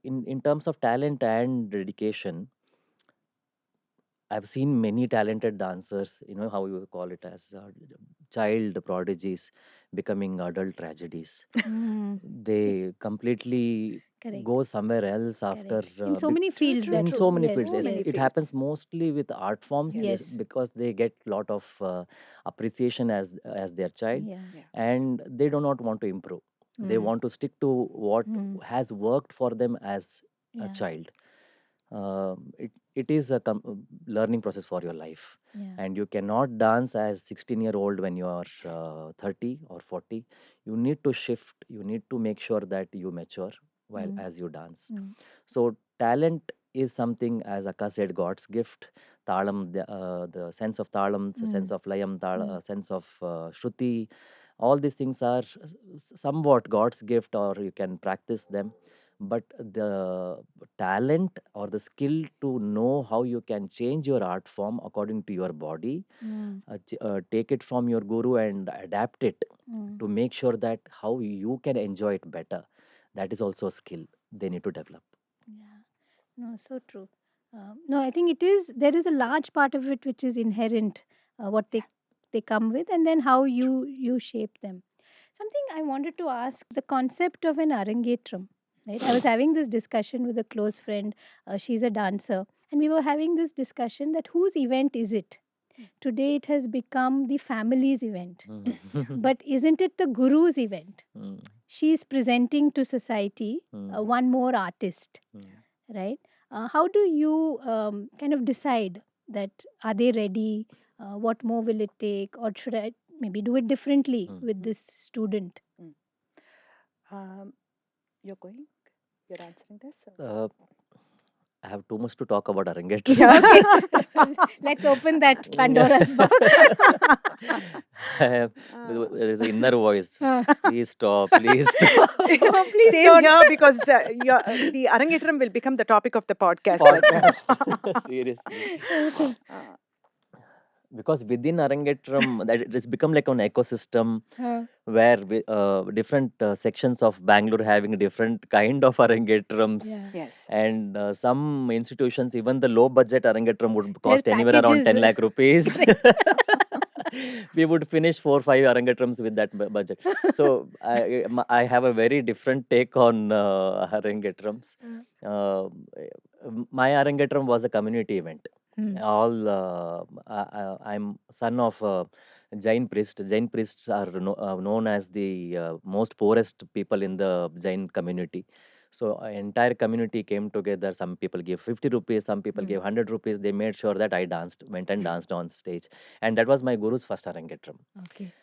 [SPEAKER 2] in terms of talent and dedication, I've seen many talented dancers, how you call it as child prodigies becoming adult tragedies.
[SPEAKER 3] mm.
[SPEAKER 2] They completely
[SPEAKER 3] Correct.
[SPEAKER 2] go somewhere else after
[SPEAKER 3] Correct. In so many
[SPEAKER 1] True,
[SPEAKER 3] fields
[SPEAKER 1] true,
[SPEAKER 3] that
[SPEAKER 2] in so
[SPEAKER 1] true.
[SPEAKER 2] many
[SPEAKER 3] yes,
[SPEAKER 2] fields.
[SPEAKER 1] So
[SPEAKER 2] Yes,
[SPEAKER 1] many
[SPEAKER 3] yes,
[SPEAKER 2] it
[SPEAKER 1] fields.
[SPEAKER 2] happens mostly with art forms
[SPEAKER 1] Yes,
[SPEAKER 3] yes.
[SPEAKER 2] because they get lot of appreciation as their child,
[SPEAKER 3] Yeah.
[SPEAKER 1] yeah.
[SPEAKER 2] and they do not want to improve. They
[SPEAKER 3] Mm,
[SPEAKER 2] want to stick to what
[SPEAKER 3] mm,
[SPEAKER 2] has worked for them as a
[SPEAKER 3] yeah.
[SPEAKER 2] child. It is a learning process for your life,
[SPEAKER 3] Yeah.
[SPEAKER 2] and you cannot dance as 16-year-old when you are 30 or 40. You need to shift. You need to make sure that you mature while
[SPEAKER 3] Mm,
[SPEAKER 2] as you dance.
[SPEAKER 3] mm,
[SPEAKER 2] So talent is something, as Akka said, God's gift. Talam, the sense of talam, the sense
[SPEAKER 3] mm,
[SPEAKER 2] of layam,
[SPEAKER 3] mm,
[SPEAKER 2] sense of shruti, all these things are somewhat God's gift, or you can practice them. But the talent or the skill to know how you can change your art form according to your body,
[SPEAKER 3] mm,
[SPEAKER 2] take it from your guru and adapt it
[SPEAKER 3] mm.
[SPEAKER 2] to make sure that how you can enjoy it better. That is also a skill they need to develop.
[SPEAKER 3] Yeah. No, so true. No, I think it is. There is a large part of it which is inherent, what
[SPEAKER 1] Yeah,
[SPEAKER 3] they come with, and then how
[SPEAKER 1] true.
[SPEAKER 3] you shape them. Something I wanted to ask: the concept of an arangetram. Right, I was having this discussion with a close friend. She's a dancer, and we were having this discussion that whose event is it? Today it has become the family's event.
[SPEAKER 2] Mm.
[SPEAKER 3] But isn't it the guru's event?
[SPEAKER 2] Mm.
[SPEAKER 3] She is presenting to society
[SPEAKER 2] Mm.
[SPEAKER 3] one more artist,
[SPEAKER 2] Mm.
[SPEAKER 3] right? How do you kind of decide that are they ready? What more will it take? Or should I maybe do it differently
[SPEAKER 2] Mm.
[SPEAKER 3] with
[SPEAKER 1] Mm,
[SPEAKER 3] this student?
[SPEAKER 1] mm. Um, you're going? You're answering this? Or?
[SPEAKER 2] Uh, I have too much to talk about Arangetram.
[SPEAKER 1] Yes.
[SPEAKER 3] Okay, let's open that Pandora's box.
[SPEAKER 2] I have,
[SPEAKER 1] Uh,
[SPEAKER 2] there is an inner voice.
[SPEAKER 3] Uh,
[SPEAKER 2] Please stop. Please stop.
[SPEAKER 3] oh, please
[SPEAKER 1] Same
[SPEAKER 3] don't.
[SPEAKER 1] here because the Arangetram will become the topic of the podcast right now.
[SPEAKER 2] Podcast. Seriously.
[SPEAKER 1] Uh,
[SPEAKER 2] Because within Arangetram, that it has become like an ecosystem
[SPEAKER 3] Uh,
[SPEAKER 2] where different sections of Bangalore having different kind of Arangetrams,
[SPEAKER 3] yeah,
[SPEAKER 1] yes.
[SPEAKER 2] and some institutions, even the low budget Arangetram would
[SPEAKER 3] their
[SPEAKER 2] cost anywhere around
[SPEAKER 3] packages.
[SPEAKER 2] 10 lakh rupees.
[SPEAKER 3] Correct.
[SPEAKER 2] We would finish 4 5 Arangetrams with that budget. So I have a very different take on Arangetrams.
[SPEAKER 3] Uh,
[SPEAKER 2] Uh, my Arangetram was a community event.
[SPEAKER 3] hmm,
[SPEAKER 2] All I'm son of a Jain priest. Jain priests are known as the most poorest people in the Jain community. So entire community came together. Some people gave 50 rupees, some people
[SPEAKER 3] hmm,
[SPEAKER 2] gave 100 rupees. They made sure that I went and danced on stage, and that was my guru's first Arangetram.
[SPEAKER 3] okay.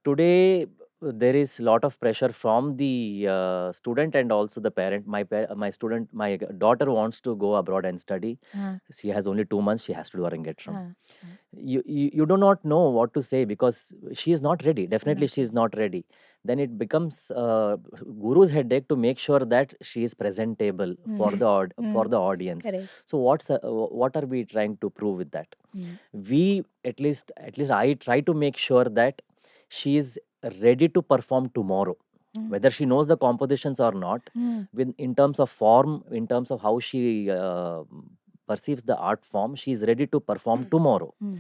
[SPEAKER 2] Today, there is a lot of pressure from the student and also the parent. My student, my daughter wants to go abroad and study.
[SPEAKER 3] Uh,
[SPEAKER 2] She has only 2 months. She has to do Arangetram.
[SPEAKER 3] uh, uh,
[SPEAKER 2] You do not know what to say because she is not ready. Definitely,
[SPEAKER 3] not
[SPEAKER 2] she is
[SPEAKER 3] ready.
[SPEAKER 2] not ready. Then it becomes guru's headache to make sure that she is presentable
[SPEAKER 3] Hmm,
[SPEAKER 2] for the for
[SPEAKER 3] hmm,
[SPEAKER 2] the audience.
[SPEAKER 3] correct.
[SPEAKER 2] So what are we trying to prove with that?
[SPEAKER 3] Hmm,
[SPEAKER 2] We at least I try to make sure that she is ready to perform tomorrow,
[SPEAKER 3] hmm,
[SPEAKER 2] whether she knows the compositions or not.
[SPEAKER 3] hmm,
[SPEAKER 2] With in terms of form, in terms of how she perceives the art form, she is ready to perform tomorrow.
[SPEAKER 3] hmm,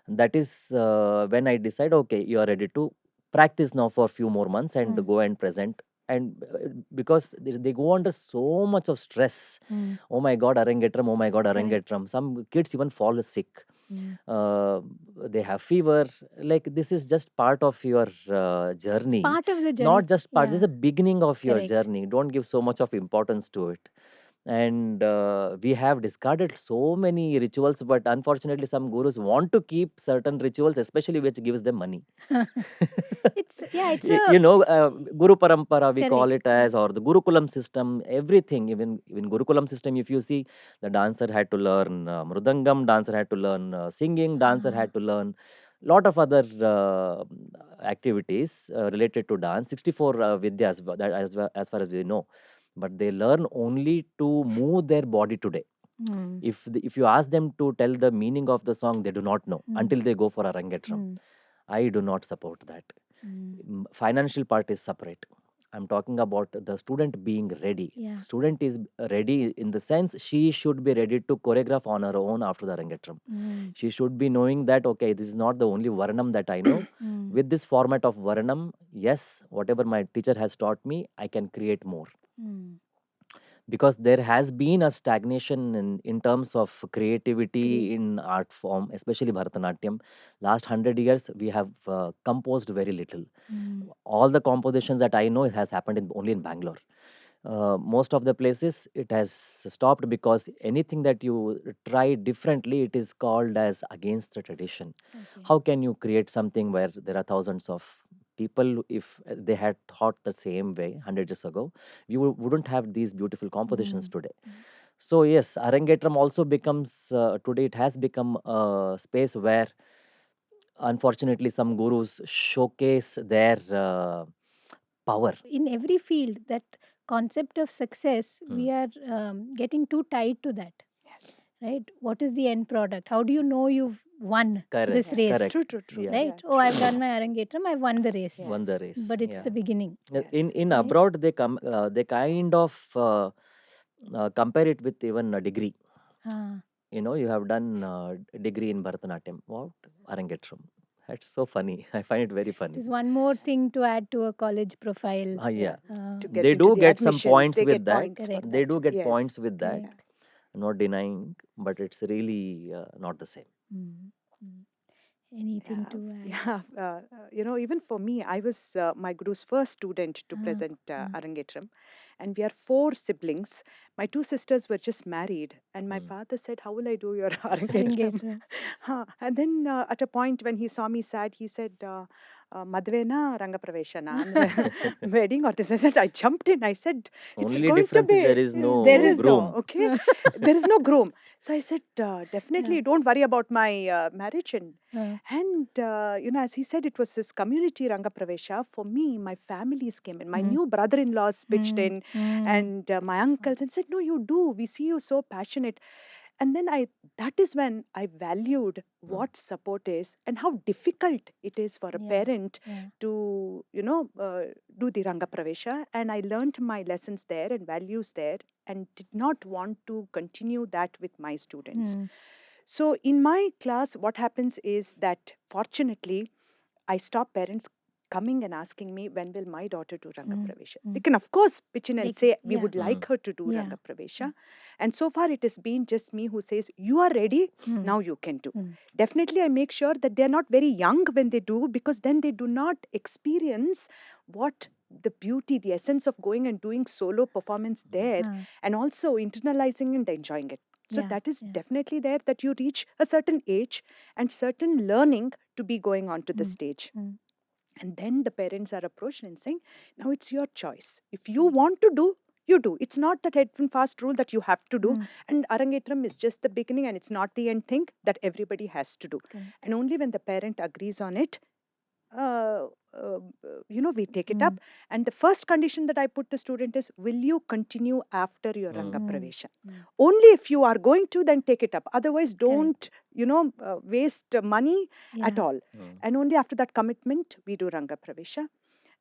[SPEAKER 2] That is when I decide, okay, you are ready to practice now for a few more months and
[SPEAKER 3] hmm,
[SPEAKER 2] go and present. And because they go under so much of stress.
[SPEAKER 3] hmm,
[SPEAKER 2] Oh my god, Arangetram, oh my god,
[SPEAKER 3] correct.
[SPEAKER 2] Arangetram. Some kids even fall sick.
[SPEAKER 3] Hmm.
[SPEAKER 2] uh, they have fever. Like, this is just part of your
[SPEAKER 3] It's
[SPEAKER 2] journey,
[SPEAKER 3] part of the journey.
[SPEAKER 2] not just part. This is
[SPEAKER 3] Yeah,
[SPEAKER 2] a beginning of your
[SPEAKER 3] correct.
[SPEAKER 2] journey. Don't give so much of importance to it. And we have discarded so many rituals, but unfortunately some gurus want to keep certain rituals, especially which gives them money.
[SPEAKER 3] It's yeah, it's
[SPEAKER 2] you,
[SPEAKER 3] a
[SPEAKER 2] you know Guru Parampara, we call
[SPEAKER 3] correct.
[SPEAKER 2] it as, or the Gurukulam system. Everything, even Gurukulam system, if you see, the dancer had to learn mridangam, dancer had to learn singing, dancer
[SPEAKER 3] Uh,
[SPEAKER 2] had to learn lot of other activities related to dance. 64 vidyas, that as far as we know, but they learn only to move their body today.
[SPEAKER 3] hmm,
[SPEAKER 2] If you ask them to tell the meaning of the song, they do not know
[SPEAKER 3] hmm,
[SPEAKER 2] until they go for a Rangetram.
[SPEAKER 3] hmm,
[SPEAKER 2] I do not support that.
[SPEAKER 3] hmm.
[SPEAKER 2] Financial part is separate. I'm talking about the student being ready.
[SPEAKER 3] Yeah.
[SPEAKER 2] Student is ready in the sense she should be ready to choreograph on her own after the Rangetram.
[SPEAKER 3] Hmm,
[SPEAKER 2] She should be knowing that, okay, this is not the only Varnam that I know.
[SPEAKER 3] hmm,
[SPEAKER 2] With this format of Varnam, yes, whatever my teacher has taught me, I can create more.
[SPEAKER 3] hmm.
[SPEAKER 2] Because there has been a stagnation in terms of
[SPEAKER 3] Agree.
[SPEAKER 2] creativity in art form, especially Bharatanatyam. Last 100 years, we have composed very little.
[SPEAKER 3] Hmm,
[SPEAKER 2] All the compositions that I know, it has happened only in Bangalore. Most of the places it has stopped because anything that you try differently, it is called as against the tradition.
[SPEAKER 3] okay.
[SPEAKER 2] How can you create something where there are thousands of people? If they had thought the same way 100 years ago, we wouldn't have these beautiful compositions
[SPEAKER 3] Hmm,
[SPEAKER 2] today.
[SPEAKER 3] hmm,
[SPEAKER 2] So yes, Arangetram also becomes today, it has become a space where unfortunately some gurus showcase their power.
[SPEAKER 3] in every field, that concept of success,
[SPEAKER 2] Hmm.
[SPEAKER 3] we are getting too tied to that,
[SPEAKER 1] Yes.
[SPEAKER 3] right? What is the end product? How do you know you've won
[SPEAKER 2] Correct,
[SPEAKER 3] this
[SPEAKER 1] Yeah.
[SPEAKER 3] race,
[SPEAKER 2] correct.
[SPEAKER 1] True, true, true.
[SPEAKER 2] Yeah,
[SPEAKER 3] right?
[SPEAKER 1] Yeah,
[SPEAKER 3] Oh,
[SPEAKER 1] true.
[SPEAKER 3] I've done my Arangetram, I've won the race,
[SPEAKER 2] won the
[SPEAKER 1] Yes.
[SPEAKER 2] race.
[SPEAKER 3] but it's
[SPEAKER 2] Yeah.
[SPEAKER 3] the beginning,
[SPEAKER 1] Yes.
[SPEAKER 2] In
[SPEAKER 1] Yes.
[SPEAKER 3] right?
[SPEAKER 2] abroad, they kind of compare it with even a degree.
[SPEAKER 3] Ah,
[SPEAKER 2] You have done degree in Bharatanatyam. What? Arangetram. That's so funny. I find it very
[SPEAKER 3] it
[SPEAKER 2] funny.
[SPEAKER 3] is one more thing to add to a college profile.
[SPEAKER 1] Yeah.
[SPEAKER 2] Yeah,
[SPEAKER 3] Uh,
[SPEAKER 1] To get
[SPEAKER 2] they
[SPEAKER 1] into
[SPEAKER 2] do
[SPEAKER 1] the
[SPEAKER 2] get some
[SPEAKER 1] admissions,
[SPEAKER 2] points
[SPEAKER 1] they
[SPEAKER 2] with
[SPEAKER 1] get
[SPEAKER 2] that.
[SPEAKER 1] points for
[SPEAKER 3] correct,
[SPEAKER 2] They
[SPEAKER 1] that.
[SPEAKER 2] do get
[SPEAKER 1] Yes.
[SPEAKER 2] points with that.
[SPEAKER 1] Yeah.
[SPEAKER 3] correct.
[SPEAKER 2] I'm not denying, but it's really not the same.
[SPEAKER 3] Mm. Mm. Anything
[SPEAKER 1] Yeah,
[SPEAKER 3] to add?
[SPEAKER 1] yeah. Even for me, I was my guru's first student to
[SPEAKER 3] Ah,
[SPEAKER 1] present
[SPEAKER 3] ah,
[SPEAKER 1] Arangetram, and we are four siblings. My two sisters were just married, and my
[SPEAKER 2] Mm.
[SPEAKER 1] father said, "How will I do your Arangetram?"
[SPEAKER 3] Arangetram.
[SPEAKER 1] Huh. And then at a point when he saw me sad, he said, "Madvena Rangapraveshana," and wedding or this. I said, I jumped in. I said, "It's
[SPEAKER 2] Only
[SPEAKER 1] going to
[SPEAKER 2] difference is there
[SPEAKER 1] be."
[SPEAKER 2] is
[SPEAKER 3] There
[SPEAKER 1] There
[SPEAKER 2] no
[SPEAKER 1] is
[SPEAKER 3] is
[SPEAKER 1] no,
[SPEAKER 2] groom.
[SPEAKER 1] okay, there is no groom. So I said,
[SPEAKER 3] yeah.
[SPEAKER 1] definitely don't worry about my marriage.
[SPEAKER 3] Ah,
[SPEAKER 1] As he said, it was this community Ranga Pravesha. For me, my families came in. My
[SPEAKER 3] mm,
[SPEAKER 1] new brother-in-laws pitched
[SPEAKER 3] mm,
[SPEAKER 1] in,
[SPEAKER 3] mm.
[SPEAKER 1] and my uncles, and said, "No, you do. We see you so passionate." And then that is when I valued
[SPEAKER 2] Mm.
[SPEAKER 1] what support is and how difficult it is for a
[SPEAKER 3] Yeah,
[SPEAKER 1] parent
[SPEAKER 3] yeah.
[SPEAKER 1] to, do the Ranga Pravesha. And I learned my lessons there and values there, and did not want to continue that with my students.
[SPEAKER 3] Mm,
[SPEAKER 1] So in my class, what happens is that fortunately, I stop parents coming and asking me, when will my daughter do Ranga
[SPEAKER 3] mm,
[SPEAKER 1] Pravesha? They
[SPEAKER 3] mm.
[SPEAKER 1] can, of course, pitch in and say, we
[SPEAKER 3] Yeah,
[SPEAKER 1] would
[SPEAKER 2] Mm.
[SPEAKER 1] like her to do
[SPEAKER 3] yeah.
[SPEAKER 1] Ranga
[SPEAKER 3] Mm,
[SPEAKER 1] Pravesha. And so far, it has been just me who says, you are ready,
[SPEAKER 3] mm,
[SPEAKER 1] now you can do.
[SPEAKER 3] mm.
[SPEAKER 1] Definitely, I make sure that they're not very young when they do, because then they do not experience what the beauty, the essence of going and doing solo performance
[SPEAKER 2] Mm.
[SPEAKER 1] there,
[SPEAKER 3] Ah,
[SPEAKER 1] and also internalizing and enjoying it. So
[SPEAKER 3] yeah,
[SPEAKER 1] that is
[SPEAKER 3] yeah.
[SPEAKER 1] definitely there, that you reach a certain age and certain learning to be going on to the
[SPEAKER 3] Mm,
[SPEAKER 1] stage.
[SPEAKER 3] mm.
[SPEAKER 1] And then the parents are approached and saying, now it's your choice. If you
[SPEAKER 3] Correct.
[SPEAKER 1] want to do, you do. It's not that head and fast rule that you have to do.
[SPEAKER 3] Mm,
[SPEAKER 1] And Arangetram is just the beginning and it's not the end thing that everybody has to do.
[SPEAKER 3] correct.
[SPEAKER 1] And only when the parent agrees on it, uh, we take it
[SPEAKER 3] Mm,
[SPEAKER 1] up. And the first condition that I put the student is, will you continue after your Ranga
[SPEAKER 2] Mm.
[SPEAKER 3] mm,
[SPEAKER 1] Pravesha?
[SPEAKER 3] mm.
[SPEAKER 1] Only if you are going to, then take it up. Otherwise,
[SPEAKER 3] Correct.
[SPEAKER 1] don't, waste money at
[SPEAKER 3] Yeah.
[SPEAKER 1] all.
[SPEAKER 2] Mm.
[SPEAKER 1] And only after that commitment, we do Ranga Pravesha.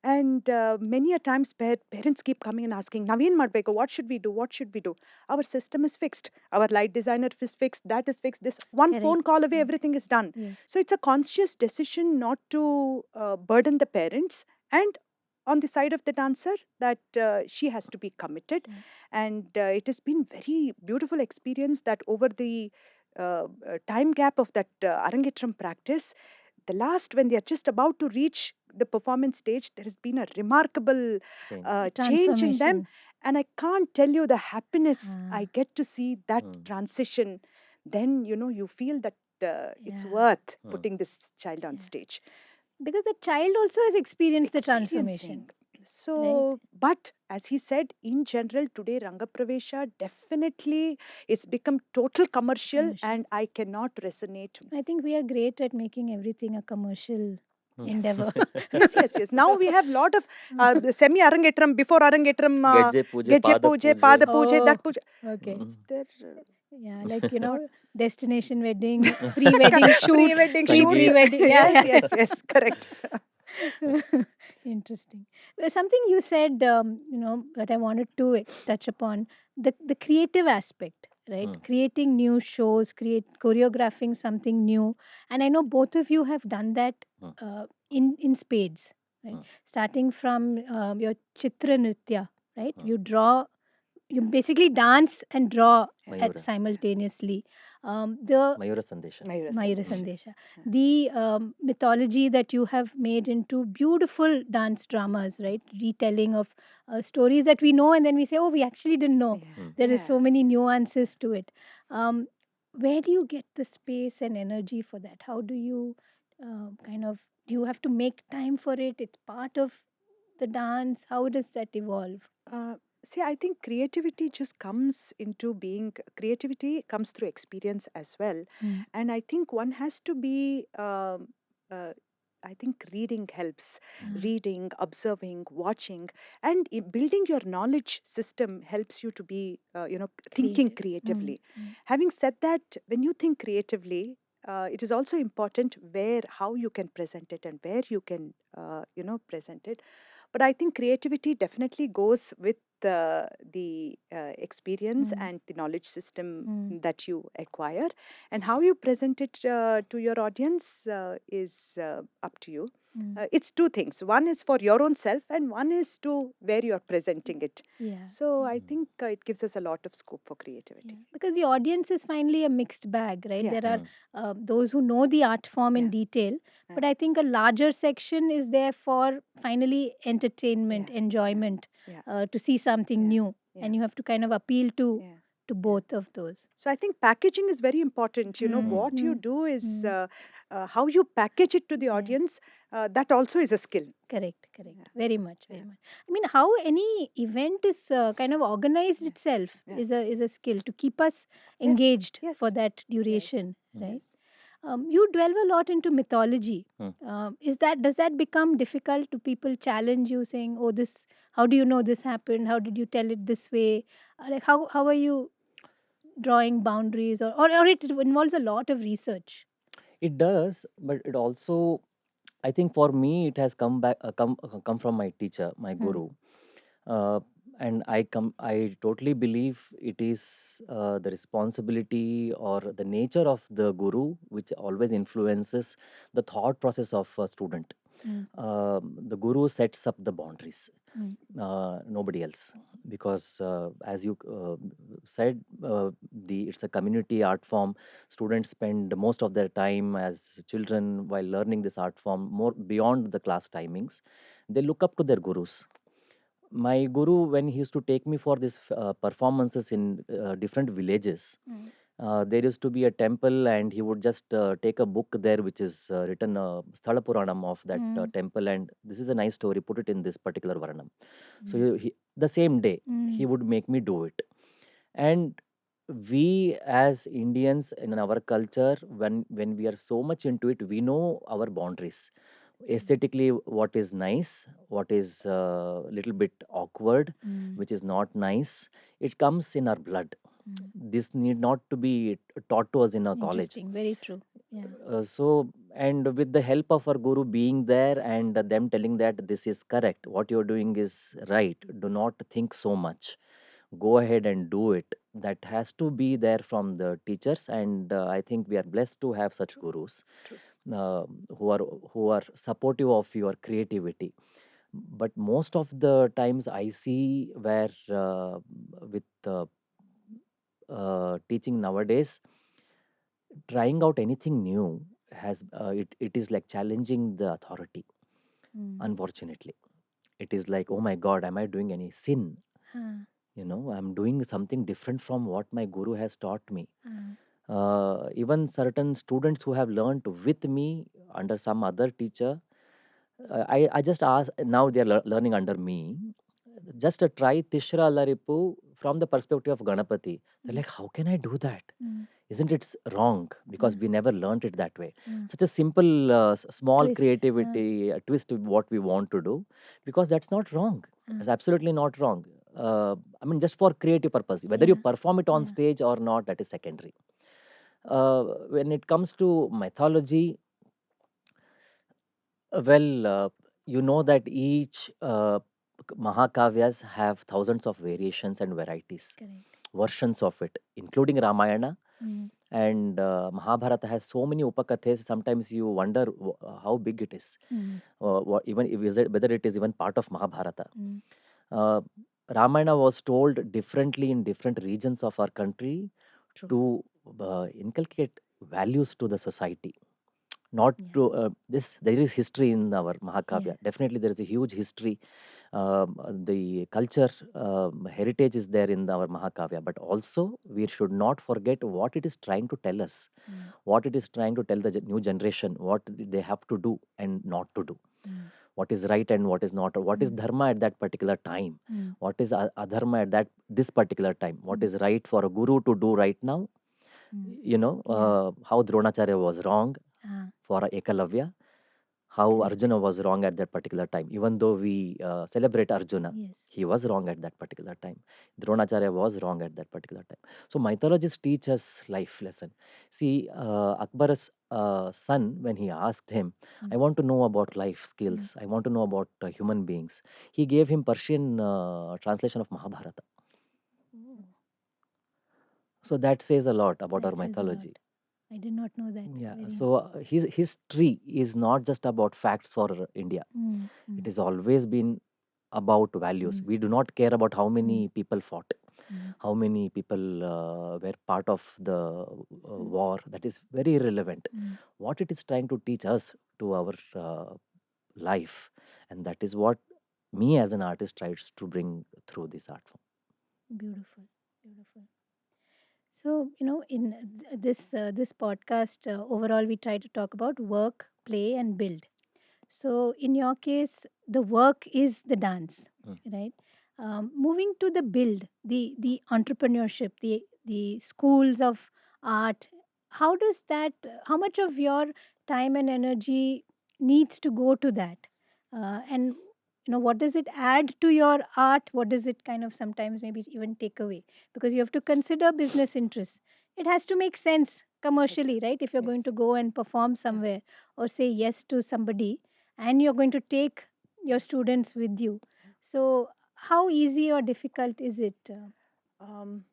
[SPEAKER 1] And many a times parents keep coming and asking, Naveen Madbeko, what should we do? What should we do? Our system is fixed. Our light designer is fixed. That is fixed. This one
[SPEAKER 3] Correct.
[SPEAKER 1] phone call away,
[SPEAKER 3] Correct.
[SPEAKER 1] everything is done.
[SPEAKER 3] Yes.
[SPEAKER 1] So it's a conscious decision not to burden the parents. And on the side of the dancer, that she has to be committed.
[SPEAKER 3] Right.
[SPEAKER 1] And it has been very beautiful experience that over the time gap of that Arangetram practice, the last, when they are just about to reach the performance stage, there has been a remarkable
[SPEAKER 2] Change.
[SPEAKER 1] change in them.
[SPEAKER 3] Transformation.
[SPEAKER 1] And I can't tell you the happiness I
[SPEAKER 3] Ah,
[SPEAKER 1] get to see that
[SPEAKER 2] Mm.
[SPEAKER 1] transition. Then, you feel that it's
[SPEAKER 3] yeah.
[SPEAKER 1] worth
[SPEAKER 2] Mm.
[SPEAKER 1] putting this child on
[SPEAKER 3] Yeah.
[SPEAKER 1] stage.
[SPEAKER 3] Because the child also has experienced the transformation,
[SPEAKER 1] Experiencing.
[SPEAKER 3] right?
[SPEAKER 1] So, but as he said, in general, today Ranga Pravesha definitely, it's become total commercial,
[SPEAKER 3] Commercial.
[SPEAKER 1] and I cannot resonate.
[SPEAKER 3] I think we are great at making everything a commercial
[SPEAKER 2] Mm.
[SPEAKER 1] Yes.
[SPEAKER 3] endeavor.
[SPEAKER 1] Yes, yes, yes. Now we have lot of semi Arangetram, before Arangetram,
[SPEAKER 2] Gajje Pooje,
[SPEAKER 1] Geje
[SPEAKER 2] Pada
[SPEAKER 1] Puja,
[SPEAKER 2] Pooje.
[SPEAKER 1] Pada Puja,
[SPEAKER 3] Oh,
[SPEAKER 1] that Puja.
[SPEAKER 3] okay.
[SPEAKER 2] Mm.
[SPEAKER 1] Is there
[SPEAKER 3] Yeah, like,
[SPEAKER 1] not
[SPEAKER 3] destination wedding, pre-wedding shoot,
[SPEAKER 1] pre-wedding shoot?
[SPEAKER 3] pre-pre
[SPEAKER 2] Sangeet.
[SPEAKER 3] wedding. Yeah,
[SPEAKER 1] Yes,
[SPEAKER 3] yeah.
[SPEAKER 1] yes, yes, correct.
[SPEAKER 3] Interesting. Something you said, that I wanted to touch upon the creative aspect, right?
[SPEAKER 2] Mm.
[SPEAKER 3] Creating new shows, choreographing something new, and I know both of you have done that
[SPEAKER 2] Mm.
[SPEAKER 3] in spades, right?
[SPEAKER 2] Mm.
[SPEAKER 3] Starting from your Chitra Nritya, right?
[SPEAKER 2] Mm.
[SPEAKER 3] You basically dance and draw at
[SPEAKER 2] Mayura.
[SPEAKER 3] simultaneously. The
[SPEAKER 2] Mayura Sandesha.
[SPEAKER 1] Mayura
[SPEAKER 3] Mayura
[SPEAKER 2] Mm.
[SPEAKER 1] Sandesha.
[SPEAKER 3] Sandesha. The mythology that you have made into beautiful dance dramas, right? Retelling of stories that we know, and then we say, oh, we actually didn't know.
[SPEAKER 1] Yeah,
[SPEAKER 2] Mm.
[SPEAKER 3] There is
[SPEAKER 1] yeah.
[SPEAKER 3] so many nuances to it. Um, where do you get the space and energy for that? How do you do you have to make time for it? It's part of the dance. How does that evolve?
[SPEAKER 1] Uh, See, I think creativity just comes into being, creativity comes through experience as well.
[SPEAKER 3] Mm,
[SPEAKER 1] And I think one has to be, uh, I think reading helps.
[SPEAKER 2] Mm.
[SPEAKER 3] uh,
[SPEAKER 1] Reading, observing, watching, and building your knowledge system helps you to be, thinking
[SPEAKER 3] creative. Mm,
[SPEAKER 1] creatively.
[SPEAKER 3] mm,
[SPEAKER 1] Having said that, when you think creatively, it is also important how you can present it and where you can, present it. But I think creativity definitely goes with the experience
[SPEAKER 3] mm,
[SPEAKER 1] and the knowledge system
[SPEAKER 3] mm.
[SPEAKER 1] that you acquire, and how you present it to your audience is up to you.
[SPEAKER 3] Mm.
[SPEAKER 1] It's two things. One is for your own self, and one is to where you're presenting it.
[SPEAKER 3] Yeah.
[SPEAKER 1] So
[SPEAKER 3] Yeah.
[SPEAKER 1] I think it gives us a lot of scope for
[SPEAKER 3] Yeah,
[SPEAKER 1] creativity.
[SPEAKER 3] because the audience is finally a mixed bag, right?
[SPEAKER 1] Yeah,
[SPEAKER 3] There are
[SPEAKER 2] Mm.
[SPEAKER 3] those who know the art form in
[SPEAKER 1] yeah,
[SPEAKER 3] detail,
[SPEAKER 1] yeah,
[SPEAKER 3] but I think a larger section is there for finally
[SPEAKER 1] yeah,
[SPEAKER 3] entertainment,
[SPEAKER 1] yeah,
[SPEAKER 3] enjoyment,
[SPEAKER 1] yeah,
[SPEAKER 3] to see something
[SPEAKER 1] yeah,
[SPEAKER 3] new,
[SPEAKER 1] yeah,
[SPEAKER 3] and you have to kind of appeal
[SPEAKER 1] yeah,
[SPEAKER 3] to
[SPEAKER 1] yeah.
[SPEAKER 3] both of those.
[SPEAKER 1] So I think packaging is very important. You know,
[SPEAKER 3] Mm,
[SPEAKER 2] Mm.
[SPEAKER 1] what you
[SPEAKER 3] mm,
[SPEAKER 1] do is
[SPEAKER 3] mm.
[SPEAKER 1] how you package it to the
[SPEAKER 3] Yeah.
[SPEAKER 1] audience. That also is a skill.
[SPEAKER 3] Correct, correct.
[SPEAKER 1] Yeah,
[SPEAKER 3] Very much, very
[SPEAKER 1] yeah,
[SPEAKER 3] much. I mean, how any event is kind of organized
[SPEAKER 1] yeah,
[SPEAKER 3] itself
[SPEAKER 1] yeah.
[SPEAKER 3] is a skill to keep us
[SPEAKER 1] Yes,
[SPEAKER 3] engaged for
[SPEAKER 1] yes,
[SPEAKER 3] that
[SPEAKER 1] yes,
[SPEAKER 3] duration,
[SPEAKER 2] Mm.
[SPEAKER 3] right?
[SPEAKER 1] yes.
[SPEAKER 3] You delve a lot into mythology.
[SPEAKER 2] Mm.
[SPEAKER 3] Is that does that become difficult? To people challenge you, saying, "Oh, this. How do you know this happened? How did you tell it this way? Like how are you drawing boundaries, or it involves a lot of research."
[SPEAKER 2] It does, but it also, I think for me, it has come from my teacher, my
[SPEAKER 3] Hmm.
[SPEAKER 2] guru, uh, and I totally believe it is the responsibility or the nature of the guru which always influences the thought process of a student.
[SPEAKER 3] Hmm.
[SPEAKER 2] The guru sets up the boundaries,
[SPEAKER 3] Hmm.
[SPEAKER 2] nobody else, because as you said, the it's a community art form. Students spend most of their time as children while learning this art form more beyond the class timings. They look up to their gurus. My guru, when he used to take me for these performances in different villages,
[SPEAKER 3] Hmm.
[SPEAKER 2] there used to be a temple, and he would just take a book there which is written Sthala Puranam of that
[SPEAKER 3] Hmm.
[SPEAKER 2] temple, and this is a nice story, put it in this particular Varanam. So
[SPEAKER 3] Hmm.
[SPEAKER 2] the same day
[SPEAKER 3] Hmm.
[SPEAKER 2] he would make me do it. And we as Indians in our culture, when we are so much into it, we know our boundaries. Aesthetically, what is nice, what is a little bit awkward,
[SPEAKER 3] Hmm.
[SPEAKER 2] which is not nice, it comes in our blood.
[SPEAKER 3] Hmm.
[SPEAKER 2] This need not to be taught to us in a college.
[SPEAKER 3] Interesting. Very true. Yeah.
[SPEAKER 2] So, and with the help of our guru being there and them telling that this is correct, what you're doing is right, do not think so much, go ahead and do it. That has to be there from the teachers, and I think we are blessed to have such
[SPEAKER 1] True,
[SPEAKER 2] gurus
[SPEAKER 1] true.
[SPEAKER 2] uh, who are supportive of your creativity. But most of the times I see where with teaching nowadays, trying out anything new it is like challenging the authority.
[SPEAKER 3] Hmm.
[SPEAKER 2] Unfortunately, it is like, oh my god, am I doing any sin?
[SPEAKER 3] Huh.
[SPEAKER 2] I'm doing something different from what my guru has taught me.
[SPEAKER 3] Huh.
[SPEAKER 2] Even certain students who have learned with me under some other teacher, I just ask, now they are learning under me. Just try Tishra Laripu from the perspective of Ganapati. They're
[SPEAKER 3] Hmm.
[SPEAKER 2] like, how can I do that?
[SPEAKER 3] Hmm.
[SPEAKER 2] Isn't it wrong?
[SPEAKER 3] Huh.
[SPEAKER 2] Because we never learned it that way.
[SPEAKER 3] Huh.
[SPEAKER 2] Such a simple, small
[SPEAKER 3] Twist. Huh.
[SPEAKER 2] creativity twist to what we want to do, because that's not wrong.
[SPEAKER 3] Huh.
[SPEAKER 2] It's absolutely not wrong. I mean, just for creative purpose, whether you
[SPEAKER 3] Yeah.
[SPEAKER 2] perform it on
[SPEAKER 3] Yeah.
[SPEAKER 2] stage or not, that is secondary. When it comes to mythology, well, you know that each Mahakavyas have thousands of variations and varieties,
[SPEAKER 3] Correct.
[SPEAKER 2] versions of it, including Ramayana.
[SPEAKER 3] Hmm.
[SPEAKER 2] And Mahabharata has so many upakathes. Sometimes you wonder how big it is.
[SPEAKER 3] Hmm.
[SPEAKER 2] Even if is it, whether it is even part of Mahabharata.
[SPEAKER 3] Hmm.
[SPEAKER 2] Uh, Ramayana was told differently in different regions of our country
[SPEAKER 3] True.
[SPEAKER 2] to inculcate values to the society. Not
[SPEAKER 3] Yeah.
[SPEAKER 2] to this, there is history in our
[SPEAKER 3] Yeah.
[SPEAKER 2] Mahakavya. Definitely, there is a huge history. The culture heritage is there in our Mahakavya, but also we should not forget what it is trying to tell us,
[SPEAKER 3] Hmm.
[SPEAKER 2] what it is trying to tell the new generation, what they have to do and not to do,
[SPEAKER 3] Hmm.
[SPEAKER 2] what is right and what is not, what is
[SPEAKER 3] Hmm.
[SPEAKER 2] dharma at that particular time,
[SPEAKER 3] Hmm.
[SPEAKER 2] what is adharma at that this particular time, what
[SPEAKER 3] Hmm.
[SPEAKER 2] is right for a guru to do right now.
[SPEAKER 3] Hmm. Yeah.
[SPEAKER 2] How Dronacharya was wrong
[SPEAKER 3] Ah.
[SPEAKER 2] for Ekalavya, how
[SPEAKER 3] Correct.
[SPEAKER 2] Arjuna was wrong at that particular time. Even though we celebrate Arjuna,
[SPEAKER 3] Yes.
[SPEAKER 2] he was wrong at that particular time. Dronacharya was wrong at that particular time. So mythologists teach us life lesson. See, Akbar's son, when he asked him,
[SPEAKER 3] Hmm.
[SPEAKER 2] I want to know about life
[SPEAKER 3] Hmm.
[SPEAKER 2] skills, I want to know about human beings, he gave him Persian translation of Mahabharata.
[SPEAKER 3] Oh,
[SPEAKER 2] So that says a lot about our
[SPEAKER 3] that says a lot.
[SPEAKER 2] mythology.
[SPEAKER 3] I did not know that.
[SPEAKER 2] Yeah,
[SPEAKER 3] Very
[SPEAKER 2] so his history is not just about facts for India.
[SPEAKER 3] mm,
[SPEAKER 2] It
[SPEAKER 3] mm,
[SPEAKER 2] has always been about values.
[SPEAKER 3] mm,
[SPEAKER 2] We do not care about how
[SPEAKER 3] mm,
[SPEAKER 2] many people fought,
[SPEAKER 3] mm,
[SPEAKER 2] how many people were part of the
[SPEAKER 3] mm,
[SPEAKER 2] war. That is very irrelevant.
[SPEAKER 3] mm.
[SPEAKER 2] What it is trying to teach us to our life, and that is what me as an artist tries to bring through this art form.
[SPEAKER 3] Beautiful, beautiful. So, in this podcast, overall, we try to talk about work, play, and build. So, in your case, the work is the dance,
[SPEAKER 2] Mm.
[SPEAKER 3] right? Moving to the build, the entrepreneurship, the schools of art. How does that? How much of your time and energy needs to go to that? And what does it add to your art? What does it kind of sometimes maybe even take away? Because you have to consider business interests. It has to make sense
[SPEAKER 1] Yes.
[SPEAKER 3] commercially, right? If you're going
[SPEAKER 1] Yes.
[SPEAKER 3] to go and perform
[SPEAKER 1] Yeah.
[SPEAKER 3] somewhere or say yes to somebody, and you're going to take your students with you. So, how easy or difficult is it?
[SPEAKER 1] Um,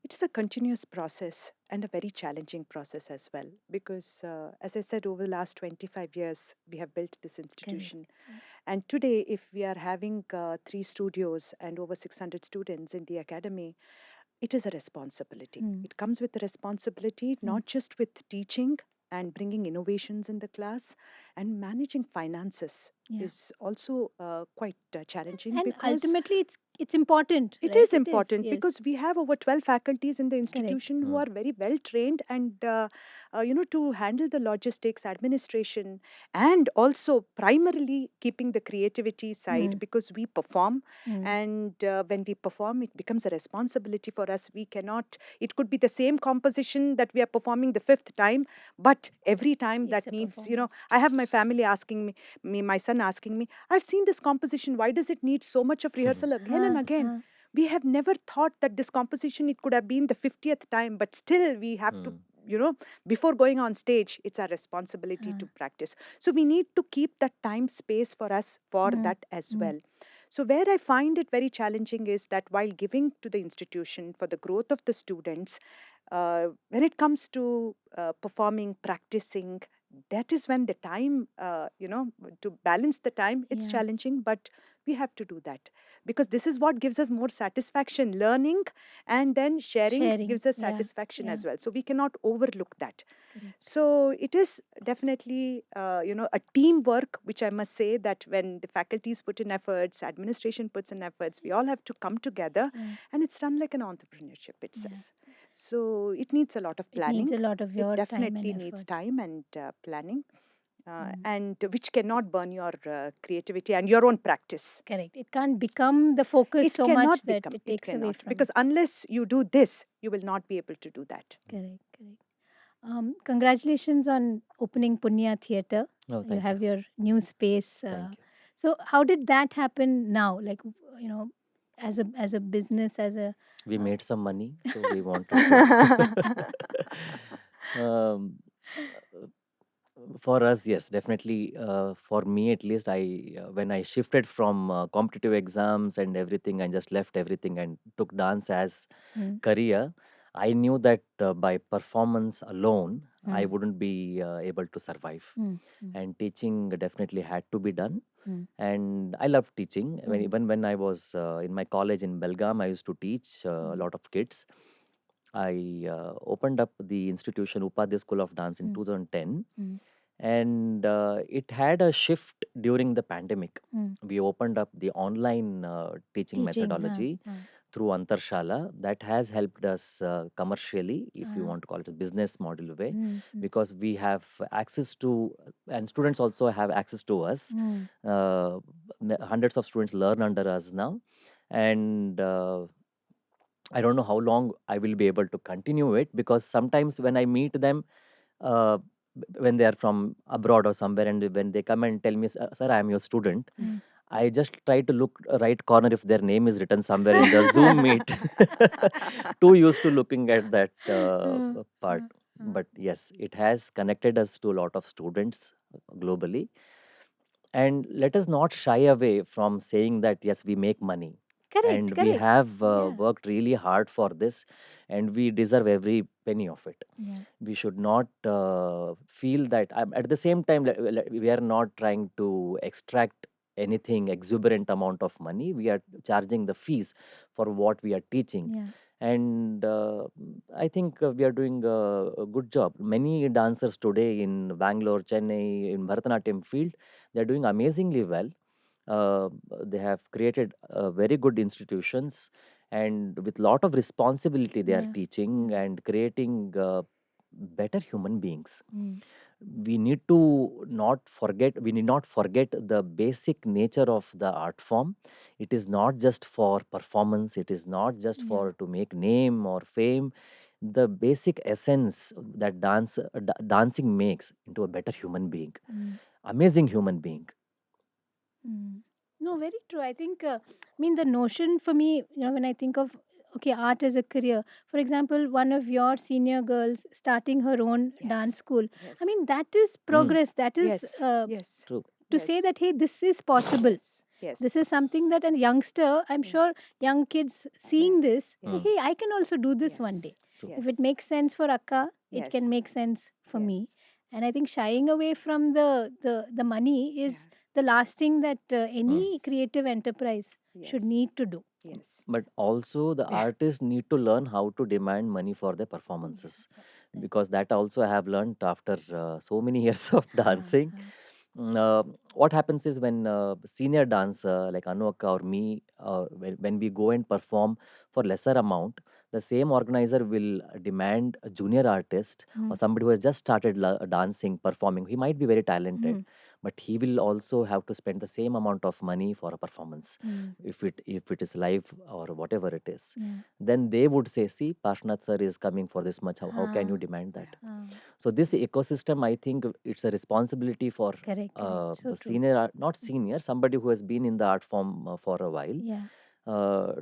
[SPEAKER 1] it is a continuous process and a very challenging process as well because, as I said, over the last 25 years, we have built this institution.
[SPEAKER 3] Correct. Correct.
[SPEAKER 1] And today, if we are having three studios and over 600 students in the academy, it is a responsibility.
[SPEAKER 3] Mm,
[SPEAKER 1] It comes with a responsibility,
[SPEAKER 3] mm,
[SPEAKER 1] not just with teaching and bringing innovations in the class, and managing finances
[SPEAKER 3] yeah.
[SPEAKER 1] is also quite challenging
[SPEAKER 3] And
[SPEAKER 1] because
[SPEAKER 3] ultimately, it's important,
[SPEAKER 1] it
[SPEAKER 3] right?
[SPEAKER 1] is
[SPEAKER 3] It is.
[SPEAKER 1] important
[SPEAKER 3] Yes.
[SPEAKER 1] because we have over 12 faculties in the
[SPEAKER 3] Correct.
[SPEAKER 1] institution who
[SPEAKER 2] Mm.
[SPEAKER 1] are very well trained and to handle the logistics administration and also primarily keeping the creativity side
[SPEAKER 3] Mm,
[SPEAKER 1] because we perform,
[SPEAKER 3] mm,
[SPEAKER 1] and when we perform it becomes a responsibility for us. We cannot, it could be the same composition that we are performing the fifth time, but every time that
[SPEAKER 3] it's a
[SPEAKER 1] needs,
[SPEAKER 3] performance.
[SPEAKER 1] I have my family asking me, my son asking me, I've seen this composition. Why does it need so much of rehearsal again and
[SPEAKER 3] Huh,
[SPEAKER 1] again?
[SPEAKER 3] huh,
[SPEAKER 1] We have never thought that this composition, it could have been the 50th time, but still we have to,
[SPEAKER 2] Mm.
[SPEAKER 1] you know, before going on stage, it's our responsibility
[SPEAKER 3] huh.
[SPEAKER 1] to practice. So we need to keep that time space for us for
[SPEAKER 3] Mm,
[SPEAKER 1] that as
[SPEAKER 3] mm,
[SPEAKER 1] well. So where I find it very challenging is that while giving to the institution for the growth of the students, when it comes to performing, practicing, that is when the time, to balance the time, it's
[SPEAKER 3] yeah.
[SPEAKER 1] challenging, but we have to do that because this is what gives us more satisfaction. Learning and then sharing
[SPEAKER 3] Sharing.
[SPEAKER 1] gives us
[SPEAKER 3] Yeah.
[SPEAKER 1] satisfaction
[SPEAKER 3] Yeah.
[SPEAKER 1] as well. So we cannot overlook that.
[SPEAKER 3] Correct.
[SPEAKER 1] So it is definitely, a teamwork, which I must say that when the faculties put in efforts, administration puts in efforts, we all have to come together,
[SPEAKER 3] Yeah.
[SPEAKER 1] and it's run like an entrepreneurship
[SPEAKER 3] Yeah.
[SPEAKER 1] itself. So it needs a lot of
[SPEAKER 3] It needs
[SPEAKER 1] planning.
[SPEAKER 3] a lot of
[SPEAKER 1] It
[SPEAKER 3] your time and
[SPEAKER 1] definitely needs
[SPEAKER 3] effort.
[SPEAKER 1] time and planning,
[SPEAKER 3] Mm.
[SPEAKER 1] and which cannot burn your creativity and your own practice.
[SPEAKER 3] Correct. It can't become the focus
[SPEAKER 1] It
[SPEAKER 3] so much
[SPEAKER 1] cannot
[SPEAKER 3] that
[SPEAKER 1] become,
[SPEAKER 3] it
[SPEAKER 1] it
[SPEAKER 3] takes away
[SPEAKER 1] cannot,
[SPEAKER 3] from
[SPEAKER 1] because
[SPEAKER 3] it.
[SPEAKER 1] unless you do this, you will not be able to do that.
[SPEAKER 3] Correct. Correct. Congratulations on opening Punya Theatre.
[SPEAKER 2] Oh,
[SPEAKER 3] You
[SPEAKER 2] thank you.
[SPEAKER 3] have your new space.
[SPEAKER 2] Thank you.
[SPEAKER 3] So, how did that happen now? Like, as a business, as a
[SPEAKER 2] We
[SPEAKER 3] uh,
[SPEAKER 2] made some money, so we wanted to. um, for us, yes, definitely. For me, at least, when I shifted from competitive exams and everything, I just left everything and took dance as
[SPEAKER 3] mm,
[SPEAKER 2] career. I knew that by performance alone, I
[SPEAKER 3] mm,
[SPEAKER 2] wouldn't be able to survive,
[SPEAKER 3] mm, mm,
[SPEAKER 2] and teaching definitely had to be done.
[SPEAKER 3] mm,
[SPEAKER 2] And I love teaching.
[SPEAKER 3] mm,
[SPEAKER 2] Even when I was in my college in Belgaum, I used to teach a
[SPEAKER 3] mm,
[SPEAKER 2] lot of kids. I opened up the institution Upadhye School of Dance in
[SPEAKER 3] mm,
[SPEAKER 2] 2010,
[SPEAKER 3] mm.
[SPEAKER 2] and it had a shift during the pandemic.
[SPEAKER 3] Mm.
[SPEAKER 2] We opened up the online teaching
[SPEAKER 3] Teaching.
[SPEAKER 2] methodology through Antarshala. That has helped us commercially, if you
[SPEAKER 3] Uh,
[SPEAKER 2] want to call it a business model way,
[SPEAKER 3] mm, mm,
[SPEAKER 2] because we have access to, and students also have access to us.
[SPEAKER 3] mm.
[SPEAKER 2] Uh, Hundreds of students learn under us now, and I don't know how long I will be able to continue it, because sometimes when I meet them, uh, when they are from abroad or somewhere, and when they come and tell me, Sir, I am your student,"
[SPEAKER 3] Mm.
[SPEAKER 2] I just try to look right corner if their name is written somewhere in the Zoom meet. Too used to looking at that
[SPEAKER 3] Uh,
[SPEAKER 2] part.
[SPEAKER 3] uh, uh.
[SPEAKER 2] But yes, it has connected us to a lot of students globally. And let us not shy away from saying that, yes, we make money.
[SPEAKER 3] Correct,
[SPEAKER 2] and we
[SPEAKER 3] correct.
[SPEAKER 2] have
[SPEAKER 3] Yeah,
[SPEAKER 2] worked really hard for this, and we deserve every penny of it.
[SPEAKER 3] yeah,
[SPEAKER 2] We should not feel that at the same time we are not trying to extract anything exuberant amount of money. We are charging the fees for what we are teaching,
[SPEAKER 3] yeah,
[SPEAKER 2] and I think we are doing a good job. Many dancers today in Bangalore, Chennai, in Bharatanatyam field, they are doing amazingly well. uh, they have created very good institutions, and with lot of responsibility they are
[SPEAKER 3] yeah,
[SPEAKER 2] teaching
[SPEAKER 3] yeah.
[SPEAKER 2] and creating better human beings.
[SPEAKER 3] Mm,
[SPEAKER 2] We need not forget the basic nature of the art form. It is not just for performance, it is not just
[SPEAKER 3] yeah.
[SPEAKER 2] for to make name or fame. The basic essence that dancing makes into a better human being,
[SPEAKER 3] Mm.
[SPEAKER 2] amazing human being.
[SPEAKER 3] Mm. No, very true. I think, I mean, the notion for me, when I think of, okay, art as a career, for example, one of your senior girls starting her own dance
[SPEAKER 1] Yes.
[SPEAKER 3] school, I
[SPEAKER 1] Yes.
[SPEAKER 3] mean, that is
[SPEAKER 2] Hmm,
[SPEAKER 3] progress. That is
[SPEAKER 1] Yes. Yes.
[SPEAKER 2] true.
[SPEAKER 3] to say
[SPEAKER 1] Yes.
[SPEAKER 3] that, hey, this is possible.
[SPEAKER 1] Yes.
[SPEAKER 3] This
[SPEAKER 1] Yes.
[SPEAKER 3] is something that a youngster, I'm
[SPEAKER 1] Yeah.
[SPEAKER 3] sure young kids
[SPEAKER 1] Yeah.
[SPEAKER 3] seeing this, say,
[SPEAKER 2] Hmm,
[SPEAKER 1] Yes.
[SPEAKER 3] hey, I can also do this one
[SPEAKER 1] Yes.
[SPEAKER 3] day.
[SPEAKER 2] true.
[SPEAKER 3] If it
[SPEAKER 1] Yes.
[SPEAKER 3] makes sense for Akka, it can
[SPEAKER 1] Yes.
[SPEAKER 3] make sense for me.
[SPEAKER 1] Yes.
[SPEAKER 3] And I think shying away from the money
[SPEAKER 1] Yeah.
[SPEAKER 3] is the last thing that
[SPEAKER 2] Hmm.
[SPEAKER 3] any
[SPEAKER 1] Yes.
[SPEAKER 3] creative enterprise should
[SPEAKER 1] Yes.
[SPEAKER 3] need to do.
[SPEAKER 1] Yes.
[SPEAKER 2] But also the
[SPEAKER 1] Yeah.
[SPEAKER 2] artists need to learn how to demand money for their
[SPEAKER 3] Yeah,
[SPEAKER 2] performances,
[SPEAKER 3] right.
[SPEAKER 2] because that also I have learned after so many years of
[SPEAKER 3] Uh,
[SPEAKER 2] dancing.
[SPEAKER 3] uh,
[SPEAKER 2] What happens is when senior dancer like Anu Akka or me, when we go and perform for lesser amount, the same organizer will demand a junior artist or
[SPEAKER 3] mm,
[SPEAKER 2] somebody who has just started dancing, performing. He might be very talented,
[SPEAKER 3] mm,
[SPEAKER 2] but he will also have to spend the same amount of money for a performance,
[SPEAKER 3] mm,
[SPEAKER 2] if it is live or whatever it is.
[SPEAKER 3] yeah.
[SPEAKER 2] Then they would say, see, Parshwanath sir is coming for this much. How can you
[SPEAKER 3] Uh,
[SPEAKER 2] demand that?
[SPEAKER 1] Yeah.
[SPEAKER 2] So this ecosystem, I think it's a responsibility for
[SPEAKER 3] correct, correct. So true.
[SPEAKER 2] senior not senior, somebody who has been in the art form for a while,
[SPEAKER 3] Yeah,
[SPEAKER 2] uh,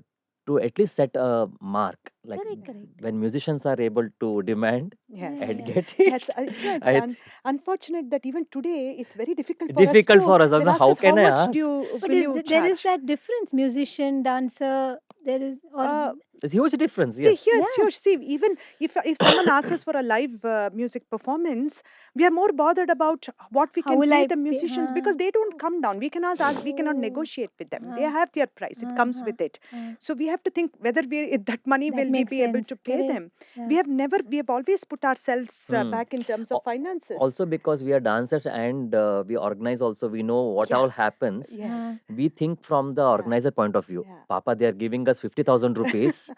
[SPEAKER 2] to at least set a mark. Like
[SPEAKER 3] correct,
[SPEAKER 1] Yeah.
[SPEAKER 3] correct.
[SPEAKER 2] when musicians are able to demand
[SPEAKER 3] Yeah,
[SPEAKER 1] Yes.
[SPEAKER 2] and
[SPEAKER 3] yeah.
[SPEAKER 2] get
[SPEAKER 1] Yes.
[SPEAKER 2] it,
[SPEAKER 1] It's
[SPEAKER 2] I th-
[SPEAKER 1] unfortunate that even today it's very difficult for us
[SPEAKER 2] difficult
[SPEAKER 1] to.
[SPEAKER 2] for us. I don't
[SPEAKER 1] They'll
[SPEAKER 2] know,
[SPEAKER 1] ask
[SPEAKER 2] how
[SPEAKER 1] us how
[SPEAKER 2] can I
[SPEAKER 1] much
[SPEAKER 2] ask?
[SPEAKER 3] But
[SPEAKER 1] will you
[SPEAKER 3] there is
[SPEAKER 1] charge?
[SPEAKER 3] that difference, musician, dancer, there is, or
[SPEAKER 1] Uh,
[SPEAKER 2] There's huge difference.
[SPEAKER 1] See,
[SPEAKER 2] Yes.
[SPEAKER 1] here it's
[SPEAKER 3] yeah.
[SPEAKER 1] huge. See, even if someone asks us for a live music performance, we are more bothered about what we
[SPEAKER 3] How
[SPEAKER 1] can
[SPEAKER 3] will
[SPEAKER 1] pay
[SPEAKER 3] I
[SPEAKER 1] the
[SPEAKER 3] pay?
[SPEAKER 1] musicians because they don't come down. We cannot ask. We cannot
[SPEAKER 3] Oh,
[SPEAKER 1] negotiate with them. They
[SPEAKER 3] uh,
[SPEAKER 1] have their price. It comes
[SPEAKER 3] uh,
[SPEAKER 1] with it.
[SPEAKER 3] uh,
[SPEAKER 1] So we have to think whether that money
[SPEAKER 3] that
[SPEAKER 1] will we
[SPEAKER 3] makes
[SPEAKER 1] be able
[SPEAKER 3] sense.
[SPEAKER 1] to pay
[SPEAKER 3] Correct.
[SPEAKER 1] them.
[SPEAKER 3] Yeah.
[SPEAKER 1] We have always put ourselves
[SPEAKER 2] Hmm.
[SPEAKER 1] back in terms of
[SPEAKER 2] Al-
[SPEAKER 1] finances.
[SPEAKER 2] Also because we are dancers and we organize also, we know what
[SPEAKER 1] Yeah.
[SPEAKER 2] all happens.
[SPEAKER 3] Uh,
[SPEAKER 1] Yes.
[SPEAKER 2] We think from the
[SPEAKER 1] Yeah.
[SPEAKER 2] organizer point of view.
[SPEAKER 1] Yeah.
[SPEAKER 2] Papa, they are giving us 50,000 rupees.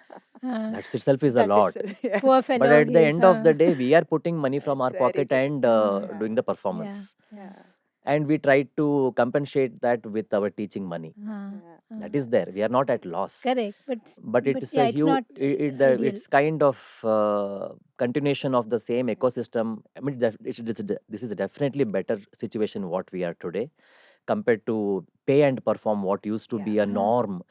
[SPEAKER 3] uh,
[SPEAKER 2] That itself is a
[SPEAKER 1] That is
[SPEAKER 2] lot.
[SPEAKER 3] poor
[SPEAKER 1] yes.
[SPEAKER 2] But
[SPEAKER 3] fellow,
[SPEAKER 2] at the
[SPEAKER 3] he's.
[SPEAKER 2] end of the day, we are putting money from
[SPEAKER 1] It's
[SPEAKER 2] our
[SPEAKER 1] very
[SPEAKER 2] pocket and
[SPEAKER 1] difficult.
[SPEAKER 3] Uh,
[SPEAKER 2] doing
[SPEAKER 1] Yeah.
[SPEAKER 2] the
[SPEAKER 3] yeah.
[SPEAKER 2] performance.
[SPEAKER 3] Yeah.
[SPEAKER 1] Yeah.
[SPEAKER 2] And we try to compensate that with our teaching money.
[SPEAKER 1] Yeah.
[SPEAKER 2] That
[SPEAKER 3] Uh,
[SPEAKER 2] is there. We are not at loss.
[SPEAKER 3] correct.
[SPEAKER 2] But it
[SPEAKER 3] But
[SPEAKER 2] is a
[SPEAKER 3] yeah, it's
[SPEAKER 2] huge,
[SPEAKER 3] not ideal.
[SPEAKER 2] it's kind of continuation of the same ecosystem. I mean, this is definitely better situation what we are today compared to pay and perform what used to
[SPEAKER 1] Yeah.
[SPEAKER 2] be a
[SPEAKER 3] Uh,
[SPEAKER 2] norm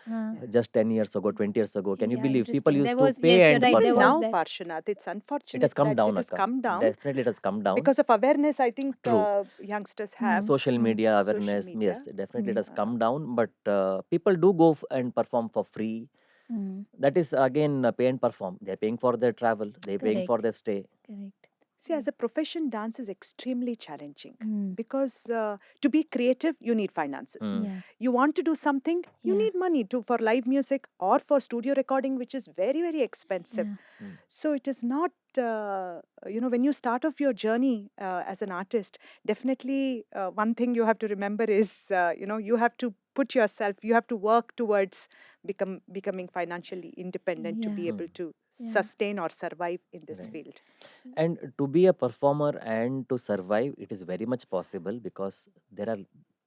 [SPEAKER 3] uh,
[SPEAKER 1] Yeah.
[SPEAKER 2] 10 years ago, 20 years ago. Can you
[SPEAKER 3] yeah,
[SPEAKER 2] believe people
[SPEAKER 3] interesting. There
[SPEAKER 2] used to
[SPEAKER 3] was, yes,
[SPEAKER 2] pay
[SPEAKER 3] you're
[SPEAKER 2] and
[SPEAKER 3] right. There
[SPEAKER 1] Even
[SPEAKER 3] was
[SPEAKER 2] perform?
[SPEAKER 1] now,
[SPEAKER 3] that.
[SPEAKER 1] Parshwanath, it's
[SPEAKER 2] It has
[SPEAKER 1] unfortunate
[SPEAKER 2] come
[SPEAKER 1] that
[SPEAKER 2] down,
[SPEAKER 1] it has
[SPEAKER 2] Akka.
[SPEAKER 1] come down
[SPEAKER 2] Definitely, it has come down.
[SPEAKER 1] because of awareness. I think
[SPEAKER 2] True.
[SPEAKER 1] youngsters have
[SPEAKER 3] Mm,
[SPEAKER 2] Social
[SPEAKER 3] mm,
[SPEAKER 2] media
[SPEAKER 1] social
[SPEAKER 2] awareness,
[SPEAKER 1] media.
[SPEAKER 2] yes, definitely it
[SPEAKER 3] mm,
[SPEAKER 2] has
[SPEAKER 1] Uh,
[SPEAKER 2] come down. But people do go and perform for free.
[SPEAKER 3] mm.
[SPEAKER 2] That is again pay and perform. They're paying for their travel. They're paying for
[SPEAKER 3] Correct.
[SPEAKER 2] their stay.
[SPEAKER 3] Correct.
[SPEAKER 1] See, as
[SPEAKER 3] Correct.
[SPEAKER 1] a profession, dance is extremely challenging
[SPEAKER 3] Mm,
[SPEAKER 1] because to be creative, you need finances.
[SPEAKER 2] Hmm.
[SPEAKER 3] yeah.
[SPEAKER 1] You want to do something, you
[SPEAKER 3] Yeah.
[SPEAKER 1] need money to for live music or for studio recording, which is very, very expensive.
[SPEAKER 3] Yeah.
[SPEAKER 2] Hmm.
[SPEAKER 1] So it is not, when you start off your journey as an artist, definitely one thing you have to remember is, you have to put yourself, you have to work towards becoming financially independent to
[SPEAKER 3] Yeah.
[SPEAKER 1] be
[SPEAKER 2] Hmm.
[SPEAKER 1] able to
[SPEAKER 3] Yeah.
[SPEAKER 1] sustain or survive in this
[SPEAKER 2] Right.
[SPEAKER 1] field.
[SPEAKER 2] And to be a performer and to survive, it is very much possible because there are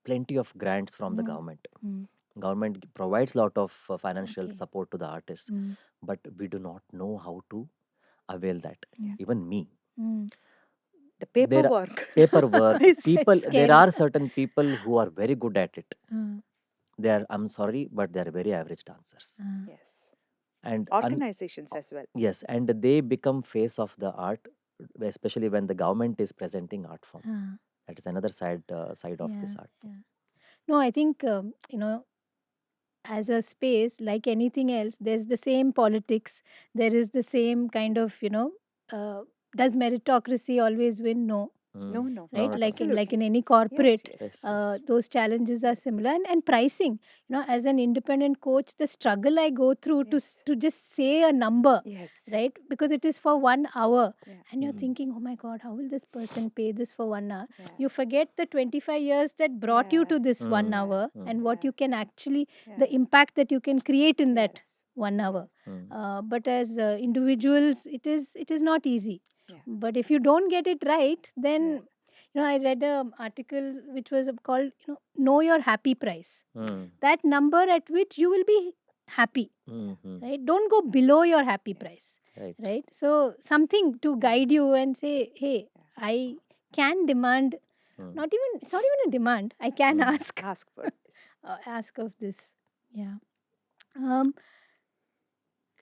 [SPEAKER 2] plenty of grants from the
[SPEAKER 3] Mm,
[SPEAKER 2] government.
[SPEAKER 3] mm,
[SPEAKER 2] Government provides a lot of financial
[SPEAKER 3] okay.
[SPEAKER 2] support to the artists,
[SPEAKER 3] Mm,
[SPEAKER 2] but we do not know how to avail that.
[SPEAKER 1] Yeah.
[SPEAKER 3] mm,
[SPEAKER 2] Even me,
[SPEAKER 3] mm.
[SPEAKER 1] The
[SPEAKER 2] there are
[SPEAKER 1] paperwork
[SPEAKER 2] paperwork
[SPEAKER 1] is,
[SPEAKER 2] people.
[SPEAKER 3] It's
[SPEAKER 2] There
[SPEAKER 3] scary.
[SPEAKER 2] are certain people who are very good at it.
[SPEAKER 3] Uh,
[SPEAKER 2] They are, I'm sorry, but they are very average dancers.
[SPEAKER 3] uh,
[SPEAKER 1] yes,
[SPEAKER 2] And
[SPEAKER 1] organizations as well.
[SPEAKER 2] yes, and they become face of the art, especially when the government is presenting art form.
[SPEAKER 3] uh,
[SPEAKER 2] That is another side of
[SPEAKER 3] yeah.
[SPEAKER 2] this art.
[SPEAKER 3] Yeah. No, I think, as a space, like anything else, there's the same politics, there is the same kind of, uh, does meritocracy always win? No,
[SPEAKER 1] No,
[SPEAKER 2] Mm.
[SPEAKER 1] no,
[SPEAKER 3] right?
[SPEAKER 2] Not at all.
[SPEAKER 3] Like in
[SPEAKER 1] absolutely.
[SPEAKER 3] any
[SPEAKER 1] Yes,
[SPEAKER 3] corporate,
[SPEAKER 1] yes,
[SPEAKER 2] Yes, yes.
[SPEAKER 3] those challenges are
[SPEAKER 1] yes,
[SPEAKER 3] similar. And pricing, as an independent coach, the struggle I go through to
[SPEAKER 1] yes,
[SPEAKER 3] to just say a number,
[SPEAKER 1] yes,
[SPEAKER 3] right? Because it is for 1 hour,
[SPEAKER 1] yeah,
[SPEAKER 3] and you're
[SPEAKER 2] Mm.
[SPEAKER 3] thinking, oh my god, how will this person pay this for 1 hour?
[SPEAKER 1] yeah,
[SPEAKER 3] You forget the 25 years that brought you
[SPEAKER 1] yeah,
[SPEAKER 3] to this one
[SPEAKER 2] Mm.
[SPEAKER 1] yeah,
[SPEAKER 3] hour
[SPEAKER 2] Mm.
[SPEAKER 3] and what
[SPEAKER 1] yeah,
[SPEAKER 3] you can actually,
[SPEAKER 1] yeah,
[SPEAKER 3] the impact that you can create in that
[SPEAKER 1] yes,
[SPEAKER 3] 1 hour.
[SPEAKER 1] yes,
[SPEAKER 2] Mm.
[SPEAKER 3] But as individuals, it is not easy.
[SPEAKER 1] yeah,
[SPEAKER 3] But if you don't get it right,
[SPEAKER 1] yeah,
[SPEAKER 3] then, I read an article which was called, know your happy price.
[SPEAKER 2] Mm.
[SPEAKER 3] That number at which you will be happy,
[SPEAKER 2] Mhm.
[SPEAKER 3] right? Don't go below your happy
[SPEAKER 1] yeah,
[SPEAKER 3] price,
[SPEAKER 2] Right.
[SPEAKER 3] right? So something to
[SPEAKER 1] yeah,
[SPEAKER 3] guide you and say, hey,
[SPEAKER 1] yeah.
[SPEAKER 3] I can demand,
[SPEAKER 2] Mm.
[SPEAKER 3] not even, it's not even a demand. I can
[SPEAKER 2] Mm.
[SPEAKER 1] Ask for this.
[SPEAKER 3] ask of this. Yeah. Um,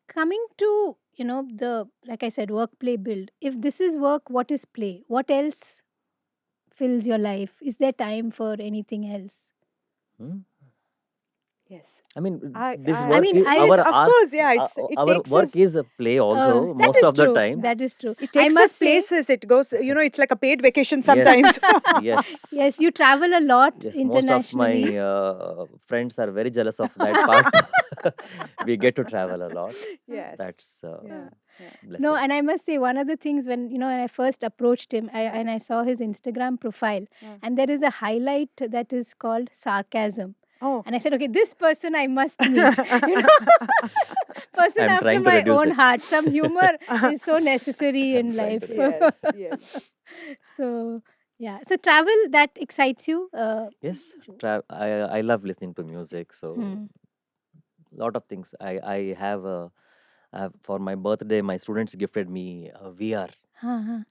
[SPEAKER 3] Coming to, the, like I said, work, play, build. If this is work, what is play? What else fills your life? Is there time for anything else?
[SPEAKER 2] Mm.
[SPEAKER 1] Yes.
[SPEAKER 2] I mean,
[SPEAKER 1] I,
[SPEAKER 2] this
[SPEAKER 1] I,
[SPEAKER 3] I
[SPEAKER 2] work
[SPEAKER 3] mean,
[SPEAKER 2] is
[SPEAKER 3] I
[SPEAKER 1] it,
[SPEAKER 2] our
[SPEAKER 1] of
[SPEAKER 2] art.
[SPEAKER 1] course, yeah, it
[SPEAKER 2] Our
[SPEAKER 1] takes
[SPEAKER 2] work
[SPEAKER 1] us,
[SPEAKER 2] is a play also
[SPEAKER 3] that
[SPEAKER 2] most
[SPEAKER 3] is
[SPEAKER 2] of the
[SPEAKER 3] true.
[SPEAKER 2] times.
[SPEAKER 1] yeah,
[SPEAKER 3] That is true.
[SPEAKER 1] it
[SPEAKER 3] I
[SPEAKER 1] takes us
[SPEAKER 3] must say,
[SPEAKER 1] places. It goes, it's like a paid vacation sometimes.
[SPEAKER 2] Yes,
[SPEAKER 3] yes,
[SPEAKER 2] yes,
[SPEAKER 3] you travel a lot
[SPEAKER 2] yes. Most of
[SPEAKER 3] internationally.
[SPEAKER 2] my friends are very jealous of that part. We get to travel a lot.
[SPEAKER 1] Yes.
[SPEAKER 2] That's a
[SPEAKER 1] Yeah. Yeah.
[SPEAKER 3] No,
[SPEAKER 2] blessing.
[SPEAKER 3] and I must say, one of the things when, when I first approached him,
[SPEAKER 1] Yeah.
[SPEAKER 3] and I saw his Instagram profile,
[SPEAKER 1] Yeah.
[SPEAKER 3] and there is a highlight that is called sarcasm.
[SPEAKER 1] Oh.
[SPEAKER 3] And I said, okay, this person I must meet. You know, person
[SPEAKER 2] I'm
[SPEAKER 3] after
[SPEAKER 2] trying to
[SPEAKER 3] my
[SPEAKER 2] reduce
[SPEAKER 3] own
[SPEAKER 2] it.
[SPEAKER 3] heart. Some humor is so necessary
[SPEAKER 2] I'm
[SPEAKER 3] in
[SPEAKER 2] trying to
[SPEAKER 3] life.
[SPEAKER 2] reduce it.
[SPEAKER 1] Yes. Yes.
[SPEAKER 3] So, yeah. So, travel that excites you.
[SPEAKER 2] Yes, I love listening to music. So
[SPEAKER 3] Hmm.
[SPEAKER 2] lot of things. I have for my birthday, my students gifted me a VR.
[SPEAKER 3] Huh, huh.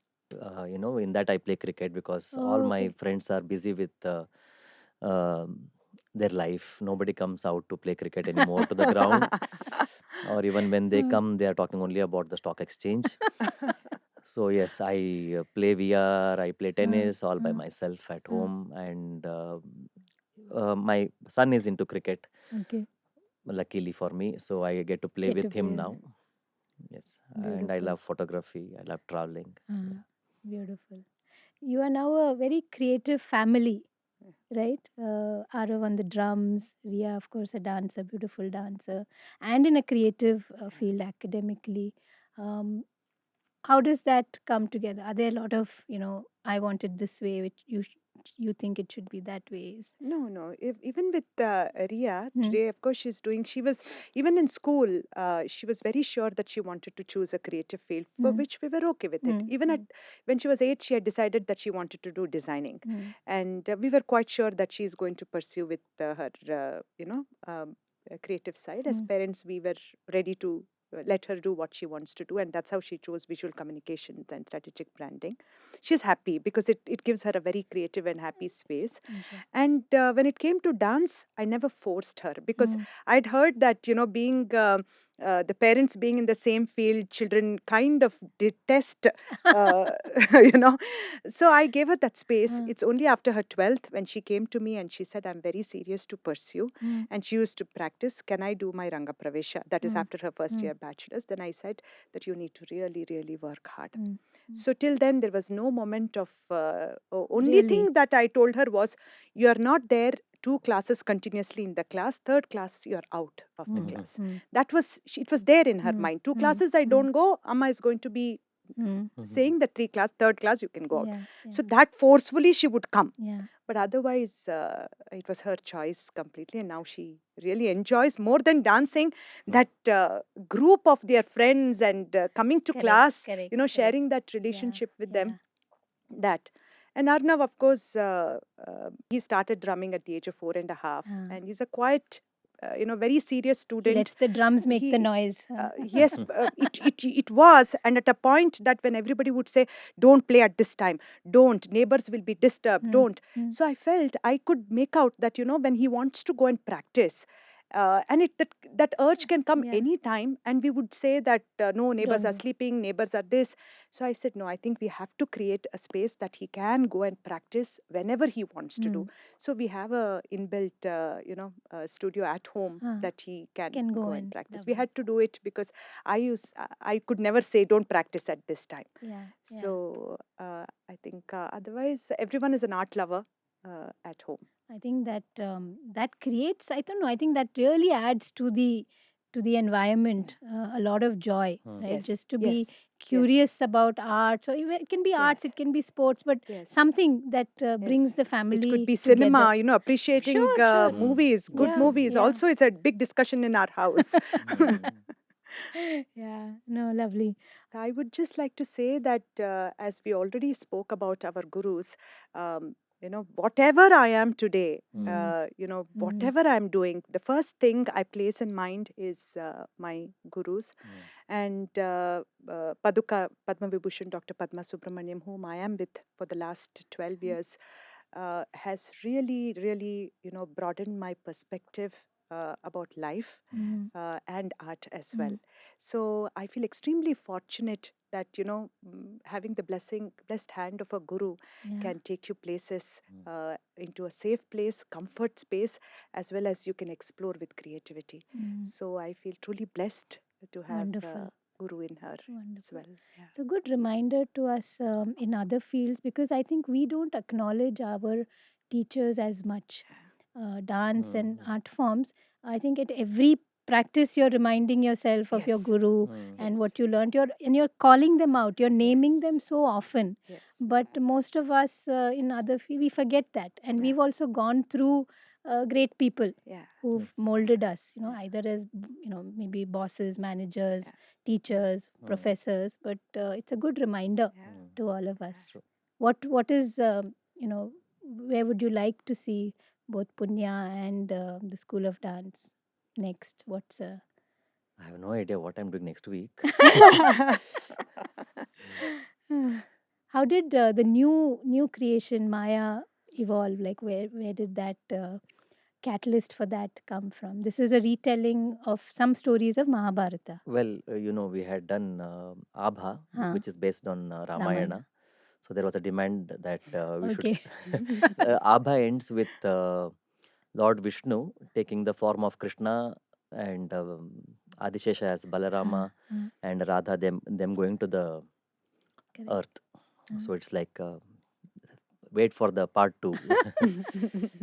[SPEAKER 2] In that I play cricket because all
[SPEAKER 3] Oh,
[SPEAKER 2] my
[SPEAKER 3] okay.
[SPEAKER 2] friends are busy with um, their life. Nobody comes out to play cricket anymore to the ground, or even when they
[SPEAKER 3] Hmm.
[SPEAKER 2] come, they are talking only about the stock exchange. So yes, I play VR, I play
[SPEAKER 3] Hmm.
[SPEAKER 2] tennis all by
[SPEAKER 3] Hmm.
[SPEAKER 2] myself at
[SPEAKER 3] Hmm.
[SPEAKER 2] home, and my son is into cricket.
[SPEAKER 3] Okay.
[SPEAKER 2] Luckily for me, so I get to play
[SPEAKER 3] Get to
[SPEAKER 2] with him
[SPEAKER 3] play with
[SPEAKER 2] now.
[SPEAKER 3] it.
[SPEAKER 2] Yes, and I
[SPEAKER 3] Beautiful.
[SPEAKER 2] love photography. I love traveling.
[SPEAKER 3] Ah, beautiful. You are now a very creative family, right? Arav on the drums, Ria, of course, a dancer, beautiful dancer, and in a creative field academically. Um, how does that come together? Are there a lot of, I want it this way, which you think it should be that way?
[SPEAKER 1] No, no. Even with Ria
[SPEAKER 3] Hmm.
[SPEAKER 1] today, of course, she was, even in school, she was very sure that she wanted to choose a creative field, for
[SPEAKER 3] Hmm.
[SPEAKER 1] which we were okay with it.
[SPEAKER 3] Hmm.
[SPEAKER 1] Even
[SPEAKER 3] Hmm.
[SPEAKER 1] when she was 8, she had decided that she wanted to do designing.
[SPEAKER 3] Hmm.
[SPEAKER 1] And we were quite sure that she's going to pursue with her, creative side. As
[SPEAKER 3] Hmm.
[SPEAKER 1] parents, we were ready to let her do what she wants to do. And that's how she chose visual communications and strategic branding. She's happy because it gives her a very creative and happy space.
[SPEAKER 3] Okay.
[SPEAKER 1] And when it came to dance, I never forced her because
[SPEAKER 3] Hmm.
[SPEAKER 1] I'd heard that, being the parents being in the same field, children kind of detest, uh, you know. So I gave her that space.
[SPEAKER 3] Hmm.
[SPEAKER 1] It's only after her 12th when she came to me and she said, I'm very serious to pursue.
[SPEAKER 3] Hmm.
[SPEAKER 1] And she used to practice, can I do my Ranga Pravesha? That is
[SPEAKER 3] Hmm.
[SPEAKER 1] after her first
[SPEAKER 3] Hmm.
[SPEAKER 1] year bachelor's. Then I said that you need to really, really work hard.
[SPEAKER 3] Hmm. Hmm.
[SPEAKER 1] So till then, there was no moment of. Only
[SPEAKER 3] Really?
[SPEAKER 1] thing that I told her was, you are not there 2 classes continuously in the class. Third class, you are out of the
[SPEAKER 3] Hmm.
[SPEAKER 2] Mhm.
[SPEAKER 1] class.
[SPEAKER 3] Hmm.
[SPEAKER 1] That was it was there in her
[SPEAKER 3] Hmm.
[SPEAKER 1] mind. Two
[SPEAKER 3] Hmm.
[SPEAKER 1] classes I
[SPEAKER 3] Hmm.
[SPEAKER 1] don't go. Amma is going to be
[SPEAKER 3] Hmm.
[SPEAKER 2] Mhm.
[SPEAKER 1] saying that 3 class, third class you can go out.
[SPEAKER 3] Yeah. Yeah.
[SPEAKER 1] So that forcefully she would come,
[SPEAKER 3] Yeah.
[SPEAKER 1] but otherwise it was her choice completely, and now she really enjoys more than dancing
[SPEAKER 2] Mm.
[SPEAKER 1] that group of their friends and coming to
[SPEAKER 3] Correct.
[SPEAKER 1] class,
[SPEAKER 3] Correct. Correct.
[SPEAKER 1] sharing that
[SPEAKER 3] Yeah.
[SPEAKER 1] relationship with them,
[SPEAKER 3] Yeah.
[SPEAKER 1] that. And Arnav, of course, he started drumming at the age of 4.5,
[SPEAKER 3] Ah.
[SPEAKER 1] and he's a quite very serious
[SPEAKER 3] He
[SPEAKER 1] student.
[SPEAKER 3] lets the drums make the
[SPEAKER 1] He
[SPEAKER 3] noise.
[SPEAKER 1] yes, it was, and at a point that when everybody would say, don't play at this time, don't, neighbors will be disturbed,
[SPEAKER 3] Hmm.
[SPEAKER 1] don't.
[SPEAKER 3] Hmm.
[SPEAKER 1] So I felt I could make out that when he wants to go and practice, And that urge can come
[SPEAKER 3] Yeah.
[SPEAKER 1] anytime, and we would say that no, neighbors
[SPEAKER 3] Don't
[SPEAKER 1] are
[SPEAKER 3] do.
[SPEAKER 1] sleeping, neighbors are this. So I said, no, I think we have to create a space that he can go and practice whenever he wants to do.
[SPEAKER 3] Mm.
[SPEAKER 1] So we have a inbuilt studio at home
[SPEAKER 3] Ah,
[SPEAKER 1] that he can
[SPEAKER 3] can go
[SPEAKER 1] go and
[SPEAKER 3] in.
[SPEAKER 1] practice. We
[SPEAKER 3] Lovely.
[SPEAKER 1] had to do it because I could never say don't practice at this time.
[SPEAKER 3] Yeah, yeah.
[SPEAKER 1] So I think otherwise everyone is an art lover at home.
[SPEAKER 3] I think that that creates. I don't know. I think that really adds to the
[SPEAKER 1] Yeah.
[SPEAKER 3] environment a lot of joy,
[SPEAKER 2] Hmm.
[SPEAKER 3] right?
[SPEAKER 1] Yes,
[SPEAKER 3] Just to be
[SPEAKER 1] yes, yes,
[SPEAKER 3] curious about art. So it can be arts,
[SPEAKER 1] yes,
[SPEAKER 3] it can be sports, but
[SPEAKER 1] yes,
[SPEAKER 3] something that brings
[SPEAKER 1] yes.
[SPEAKER 3] the
[SPEAKER 1] It could
[SPEAKER 3] family
[SPEAKER 1] be
[SPEAKER 3] together.
[SPEAKER 1] cinema, appreciating
[SPEAKER 3] Sure, sure.
[SPEAKER 2] Hmm.
[SPEAKER 1] movies, good
[SPEAKER 3] Yeah,
[SPEAKER 2] Absolutely.
[SPEAKER 1] movies.
[SPEAKER 3] yeah,
[SPEAKER 1] Also, it's a big discussion in our house.
[SPEAKER 2] Hmm.
[SPEAKER 3] yeah. No, lovely.
[SPEAKER 1] I would just like to say that as we already spoke about our gurus, whatever I am today,
[SPEAKER 2] Hmm.
[SPEAKER 3] Mm, mm,
[SPEAKER 1] whatever I'm doing, the first thing I place in mind is my gurus.
[SPEAKER 2] Hmm.
[SPEAKER 1] And Paduka Padma Vibhushan, Dr. Padma Subramaniam, whom I am with for the last 12 years, has really, really, broadened my perspective about life
[SPEAKER 3] mm,
[SPEAKER 1] and art as well.
[SPEAKER 3] mm.
[SPEAKER 1] So I feel extremely fortunate that, having the blessed hand of a guru
[SPEAKER 3] Yeah.
[SPEAKER 1] can take you places
[SPEAKER 2] Hmm.
[SPEAKER 1] into a safe place, comfort space, as well as you can explore with creativity.
[SPEAKER 3] Mm.
[SPEAKER 1] So I feel truly blessed to have
[SPEAKER 3] Wonderful.
[SPEAKER 1] guru in her as
[SPEAKER 3] Wonderful.
[SPEAKER 1] well. Yeah.
[SPEAKER 3] It's a good reminder to us in other fields because I think we don't acknowledge our teachers as much. Dance and
[SPEAKER 2] Hmm.
[SPEAKER 3] art forms, I think at every practice you're reminding yourself of your
[SPEAKER 1] Yes.
[SPEAKER 3] guru
[SPEAKER 2] Hmm.
[SPEAKER 3] and
[SPEAKER 1] Yes.
[SPEAKER 3] what you learned. You're calling them out. You're naming them
[SPEAKER 1] Yes.
[SPEAKER 3] so often.
[SPEAKER 1] Yes.
[SPEAKER 3] But most of us in other we forget that, and
[SPEAKER 1] Yeah.
[SPEAKER 3] we've also gone through great people
[SPEAKER 1] Yeah.
[SPEAKER 3] who've
[SPEAKER 2] Yes.
[SPEAKER 1] Yeah.
[SPEAKER 3] molded us.
[SPEAKER 1] Yeah.
[SPEAKER 3] Either as maybe bosses, managers,
[SPEAKER 1] Yeah.
[SPEAKER 3] teachers,
[SPEAKER 2] Hmm.
[SPEAKER 3] professors, but it's a good reminder
[SPEAKER 1] Yeah.
[SPEAKER 2] Hmm.
[SPEAKER 3] to all of us.
[SPEAKER 1] Yeah.
[SPEAKER 2] True.
[SPEAKER 3] What is where would you like to see both Punya and the School of Dance next? What's
[SPEAKER 2] I have no idea what I'm doing next week.
[SPEAKER 3] how did the new creation Maya evolve? Like where did that catalyst for that come from? This is a retelling of some stories of Mahabharata.
[SPEAKER 2] Well, we had done Abha,
[SPEAKER 3] Huh,
[SPEAKER 2] which is based on
[SPEAKER 3] Ramayana.
[SPEAKER 2] Ramayana. So there was a demand that we should.
[SPEAKER 3] Okay.
[SPEAKER 2] Abha ends with Lord Vishnu taking the form of Krishna and Adishesha as
[SPEAKER 3] Huh,
[SPEAKER 2] Balarama
[SPEAKER 3] huh,
[SPEAKER 2] and Radha them going to the
[SPEAKER 3] correct.
[SPEAKER 2] earth.
[SPEAKER 3] Huh,
[SPEAKER 2] So it's like wait for the part two.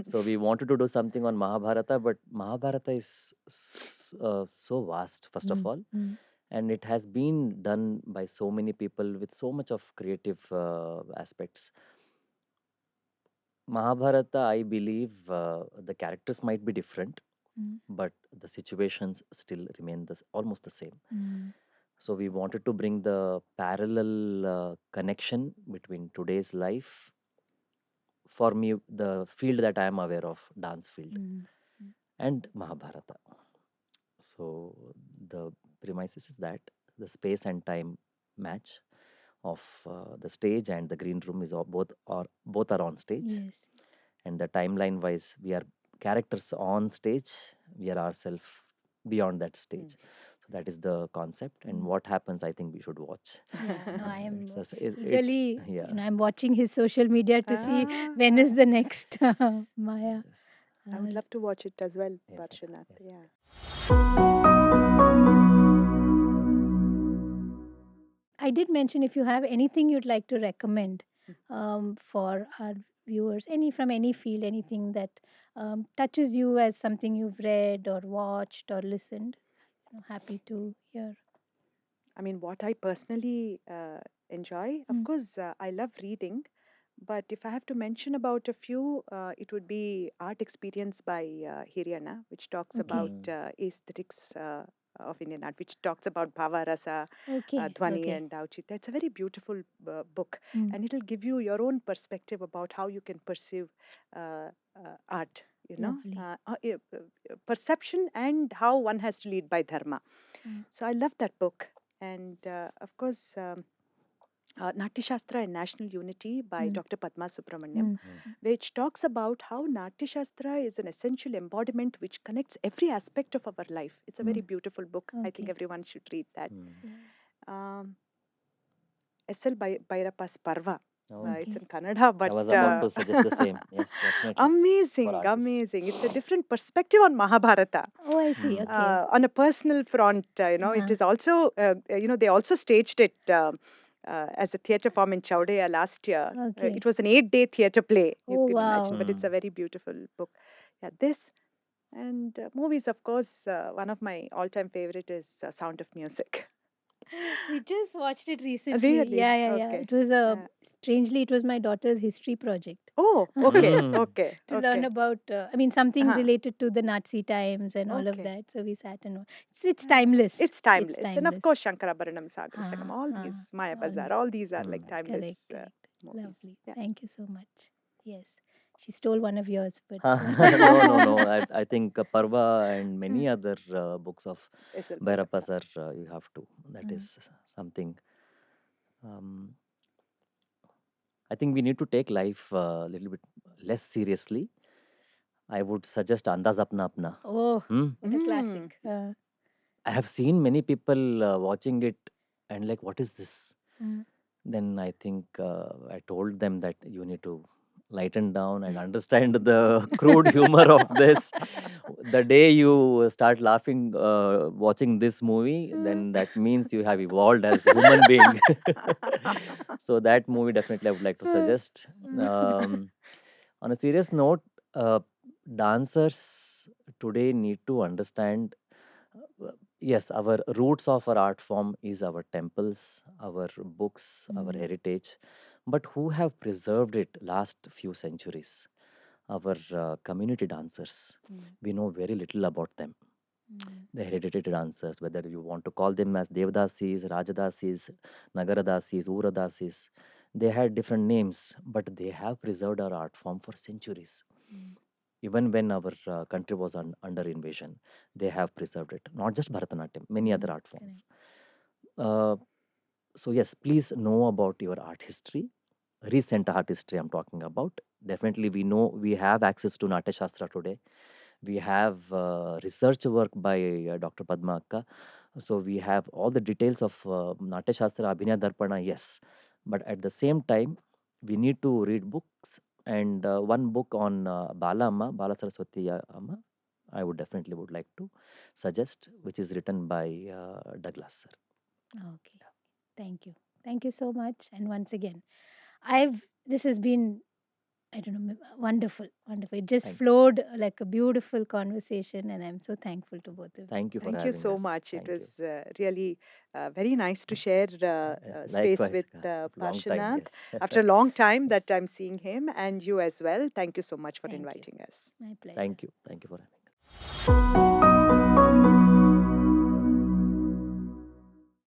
[SPEAKER 2] So we wanted to do something on Mahabharata, but Mahabharata is so vast, first of
[SPEAKER 3] mm,
[SPEAKER 2] all,
[SPEAKER 3] mm,
[SPEAKER 2] and it has been done by so many people with so much of creative aspects. Mahabharata, I believe the characters might be different,
[SPEAKER 3] mm,
[SPEAKER 2] but the situations still remain almost the same.
[SPEAKER 3] mm,
[SPEAKER 2] So we wanted to bring the parallel connection between today's life. For me, the field that I am aware of, dance field,
[SPEAKER 3] mm, mm.
[SPEAKER 2] and Mahabharata. So the premises is that the space and time match of the stage and the green room is both are on stage,
[SPEAKER 3] Yes.
[SPEAKER 2] and the timeline wise we are characters on stage, we are ourselves beyond that
[SPEAKER 1] Mm.
[SPEAKER 2] stage. So that is the concept, and
[SPEAKER 3] Mm.
[SPEAKER 2] what happens, I think we should watch.
[SPEAKER 3] Yeah, no, I am
[SPEAKER 2] It's
[SPEAKER 3] eagerly,
[SPEAKER 2] yeah.
[SPEAKER 3] I'm watching his social media to see
[SPEAKER 1] Ah,
[SPEAKER 3] when is the next Maya.
[SPEAKER 2] Yes.
[SPEAKER 1] I would
[SPEAKER 3] Uh,
[SPEAKER 1] love to watch it as well,
[SPEAKER 2] Yeah, yeah,
[SPEAKER 1] Parshwanath.
[SPEAKER 2] yeah.
[SPEAKER 1] Yeah.
[SPEAKER 3] I did mention if you have anything you'd like to recommend
[SPEAKER 1] Mm.
[SPEAKER 3] for our viewers, any from any field, anything that touches you as something you've read or watched or listened. Happy to hear.
[SPEAKER 1] I mean, what I personally enjoy, of
[SPEAKER 3] Mm.
[SPEAKER 1] course, I love reading. But if I have to mention about a few, it would be Art Experience by Hiriana, which talks about
[SPEAKER 3] Okay,
[SPEAKER 2] Mm,
[SPEAKER 1] aesthetics of Indian art, which talks about Bhava Rasa,
[SPEAKER 3] okay,
[SPEAKER 1] Dhwani,
[SPEAKER 3] okay.
[SPEAKER 1] and Dauchita. It's a very beautiful book,
[SPEAKER 3] Mm.
[SPEAKER 1] and it'll give you your own perspective about how you can perceive art.
[SPEAKER 3] Lovely.
[SPEAKER 1] Perception and how one has to lead by dharma.
[SPEAKER 3] Mm.
[SPEAKER 1] So I love that book, and of course. Natya Shastra and National Unity by
[SPEAKER 3] Mm.
[SPEAKER 1] Dr. Padma Subramaniam,
[SPEAKER 3] Mm.
[SPEAKER 2] Mm.
[SPEAKER 1] which talks about how Natya Shastra is an essential embodiment which connects every aspect of our life. It's a very
[SPEAKER 3] Mm.
[SPEAKER 1] beautiful book. I think
[SPEAKER 3] Okay.
[SPEAKER 1] everyone should read that.
[SPEAKER 2] Mm.
[SPEAKER 3] Yeah.
[SPEAKER 1] Um, S.L. Bhairappa's Parva.
[SPEAKER 2] Oh,
[SPEAKER 1] It's
[SPEAKER 3] Okay.
[SPEAKER 1] in Kannada,
[SPEAKER 2] I
[SPEAKER 1] but
[SPEAKER 2] was about to suggest the same. Yes, definitely for
[SPEAKER 1] amazing,
[SPEAKER 2] artists.
[SPEAKER 1] amazing. It's a different perspective on Mahabharata.
[SPEAKER 3] Oh, I see.
[SPEAKER 2] Mm.
[SPEAKER 3] Okay.
[SPEAKER 1] On a personal front, it
[SPEAKER 3] Uh,
[SPEAKER 1] is also, they also staged it as a theatre form in Chowdaya last year. It
[SPEAKER 3] okay.
[SPEAKER 1] was an 8-day theatre play, you
[SPEAKER 3] Oh,
[SPEAKER 1] can imagine,
[SPEAKER 3] wow.
[SPEAKER 1] but it's a
[SPEAKER 2] Mm.
[SPEAKER 1] very beautiful book. Yeah, this and movies, of course, one of my all-time favorite is Sound of Music.
[SPEAKER 3] We just watched it recently.
[SPEAKER 1] Really?
[SPEAKER 3] Yeah, yeah, yeah.
[SPEAKER 1] Okay.
[SPEAKER 3] It was a
[SPEAKER 1] Uh,
[SPEAKER 3] strangely, it was my daughter's history project.
[SPEAKER 1] oh, okay,
[SPEAKER 2] Mm.
[SPEAKER 1] okay,
[SPEAKER 3] To learn
[SPEAKER 1] okay.
[SPEAKER 3] about, I mean, something
[SPEAKER 1] Uh-huh.
[SPEAKER 3] related to the Nazi times and all of
[SPEAKER 1] Okay.
[SPEAKER 3] that. So we sat and it's timeless.
[SPEAKER 1] It's
[SPEAKER 3] It's
[SPEAKER 1] timeless. And of
[SPEAKER 3] timeless.
[SPEAKER 1] course, Shankarabharanam, Sagar Sangam,
[SPEAKER 3] Ha,
[SPEAKER 1] all
[SPEAKER 3] ha.
[SPEAKER 1] these, Maya
[SPEAKER 3] All
[SPEAKER 1] Bazar,
[SPEAKER 3] the,
[SPEAKER 1] all these are like
[SPEAKER 2] Mm.
[SPEAKER 3] correct,
[SPEAKER 1] timeless
[SPEAKER 3] correct.
[SPEAKER 1] movies.
[SPEAKER 3] Lovely.
[SPEAKER 1] Yeah.
[SPEAKER 3] Thank you so much. Yes. She stole one of yours, but
[SPEAKER 2] No, no, no. I think Parva and many other books of
[SPEAKER 1] S.L.
[SPEAKER 2] Bhairappa
[SPEAKER 1] Bhairappa.
[SPEAKER 2] sir, you have to. That
[SPEAKER 3] Mm.
[SPEAKER 2] is something. Um, I think we need to take life a little bit less seriously. I would suggest Andaz Apna Apna.
[SPEAKER 3] Oh,
[SPEAKER 2] Hmm?
[SPEAKER 3] what a
[SPEAKER 1] Mm.
[SPEAKER 3] classic.
[SPEAKER 2] I have seen many people watching it and like, what is this?
[SPEAKER 3] Mm.
[SPEAKER 2] Then I think I told them that you need to lighten down and understand the crude humor of this. The day you start laughing watching this movie,
[SPEAKER 3] Mm.
[SPEAKER 2] then that means you have evolved as a human being. So that movie definitely I would like to
[SPEAKER 3] Mm.
[SPEAKER 2] suggest. Um, on a serious note, uh, dancers today need to understand yes, our roots of our art form is our temples, our books, our
[SPEAKER 3] Mm.
[SPEAKER 2] heritage, but who have preserved it last few centuries? Our community dancers.
[SPEAKER 3] Mm.
[SPEAKER 2] We know very little about them.
[SPEAKER 3] Mm.
[SPEAKER 2] The hereditary dancers, whether you want to call them as Devdasis, Rajadasis, Nagaradasis, Uradasis, they had different names, but they have preserved our art form for centuries.
[SPEAKER 3] Mm.
[SPEAKER 2] Even when our country was under invasion, they have preserved it. Not just Bharatanatyam, many other
[SPEAKER 3] Mm.
[SPEAKER 2] art forms.
[SPEAKER 3] Correct.
[SPEAKER 2] uh, so yes, please know about your art history, recent art history I'm talking about. Definitely we know we have access to Natya Shastra today. We have research work by Dr. Padma Akka. So we have all the details of Natya Shastra, Abhinaya Darpana, yes. But at the same time, we need to read books, and one book on Bala Amma, Bala Saraswati Amma, I would definitely would like to suggest, which is written by Douglas sir.
[SPEAKER 3] Okay. Thank you. Thank you so much. And once again, I've this has been, I don't know, wonderful, wonderful. It just
[SPEAKER 2] Thank you.
[SPEAKER 3] flowed like a beautiful conversation, and I'm so thankful to both of you.
[SPEAKER 2] Thank you for
[SPEAKER 1] Thank you
[SPEAKER 2] having
[SPEAKER 1] so
[SPEAKER 2] us.
[SPEAKER 1] much. It
[SPEAKER 2] Thank you.
[SPEAKER 1] was really very nice to share space
[SPEAKER 2] Likewise,
[SPEAKER 1] with
[SPEAKER 2] long time.
[SPEAKER 1] Parshwanath
[SPEAKER 2] Yes.
[SPEAKER 1] after a long time
[SPEAKER 2] Yes.
[SPEAKER 1] that I'm seeing him, and you as well. Thank you so much for
[SPEAKER 3] Thank you.
[SPEAKER 1] inviting us.
[SPEAKER 3] My pleasure.
[SPEAKER 2] Thank you. Thank you for having us.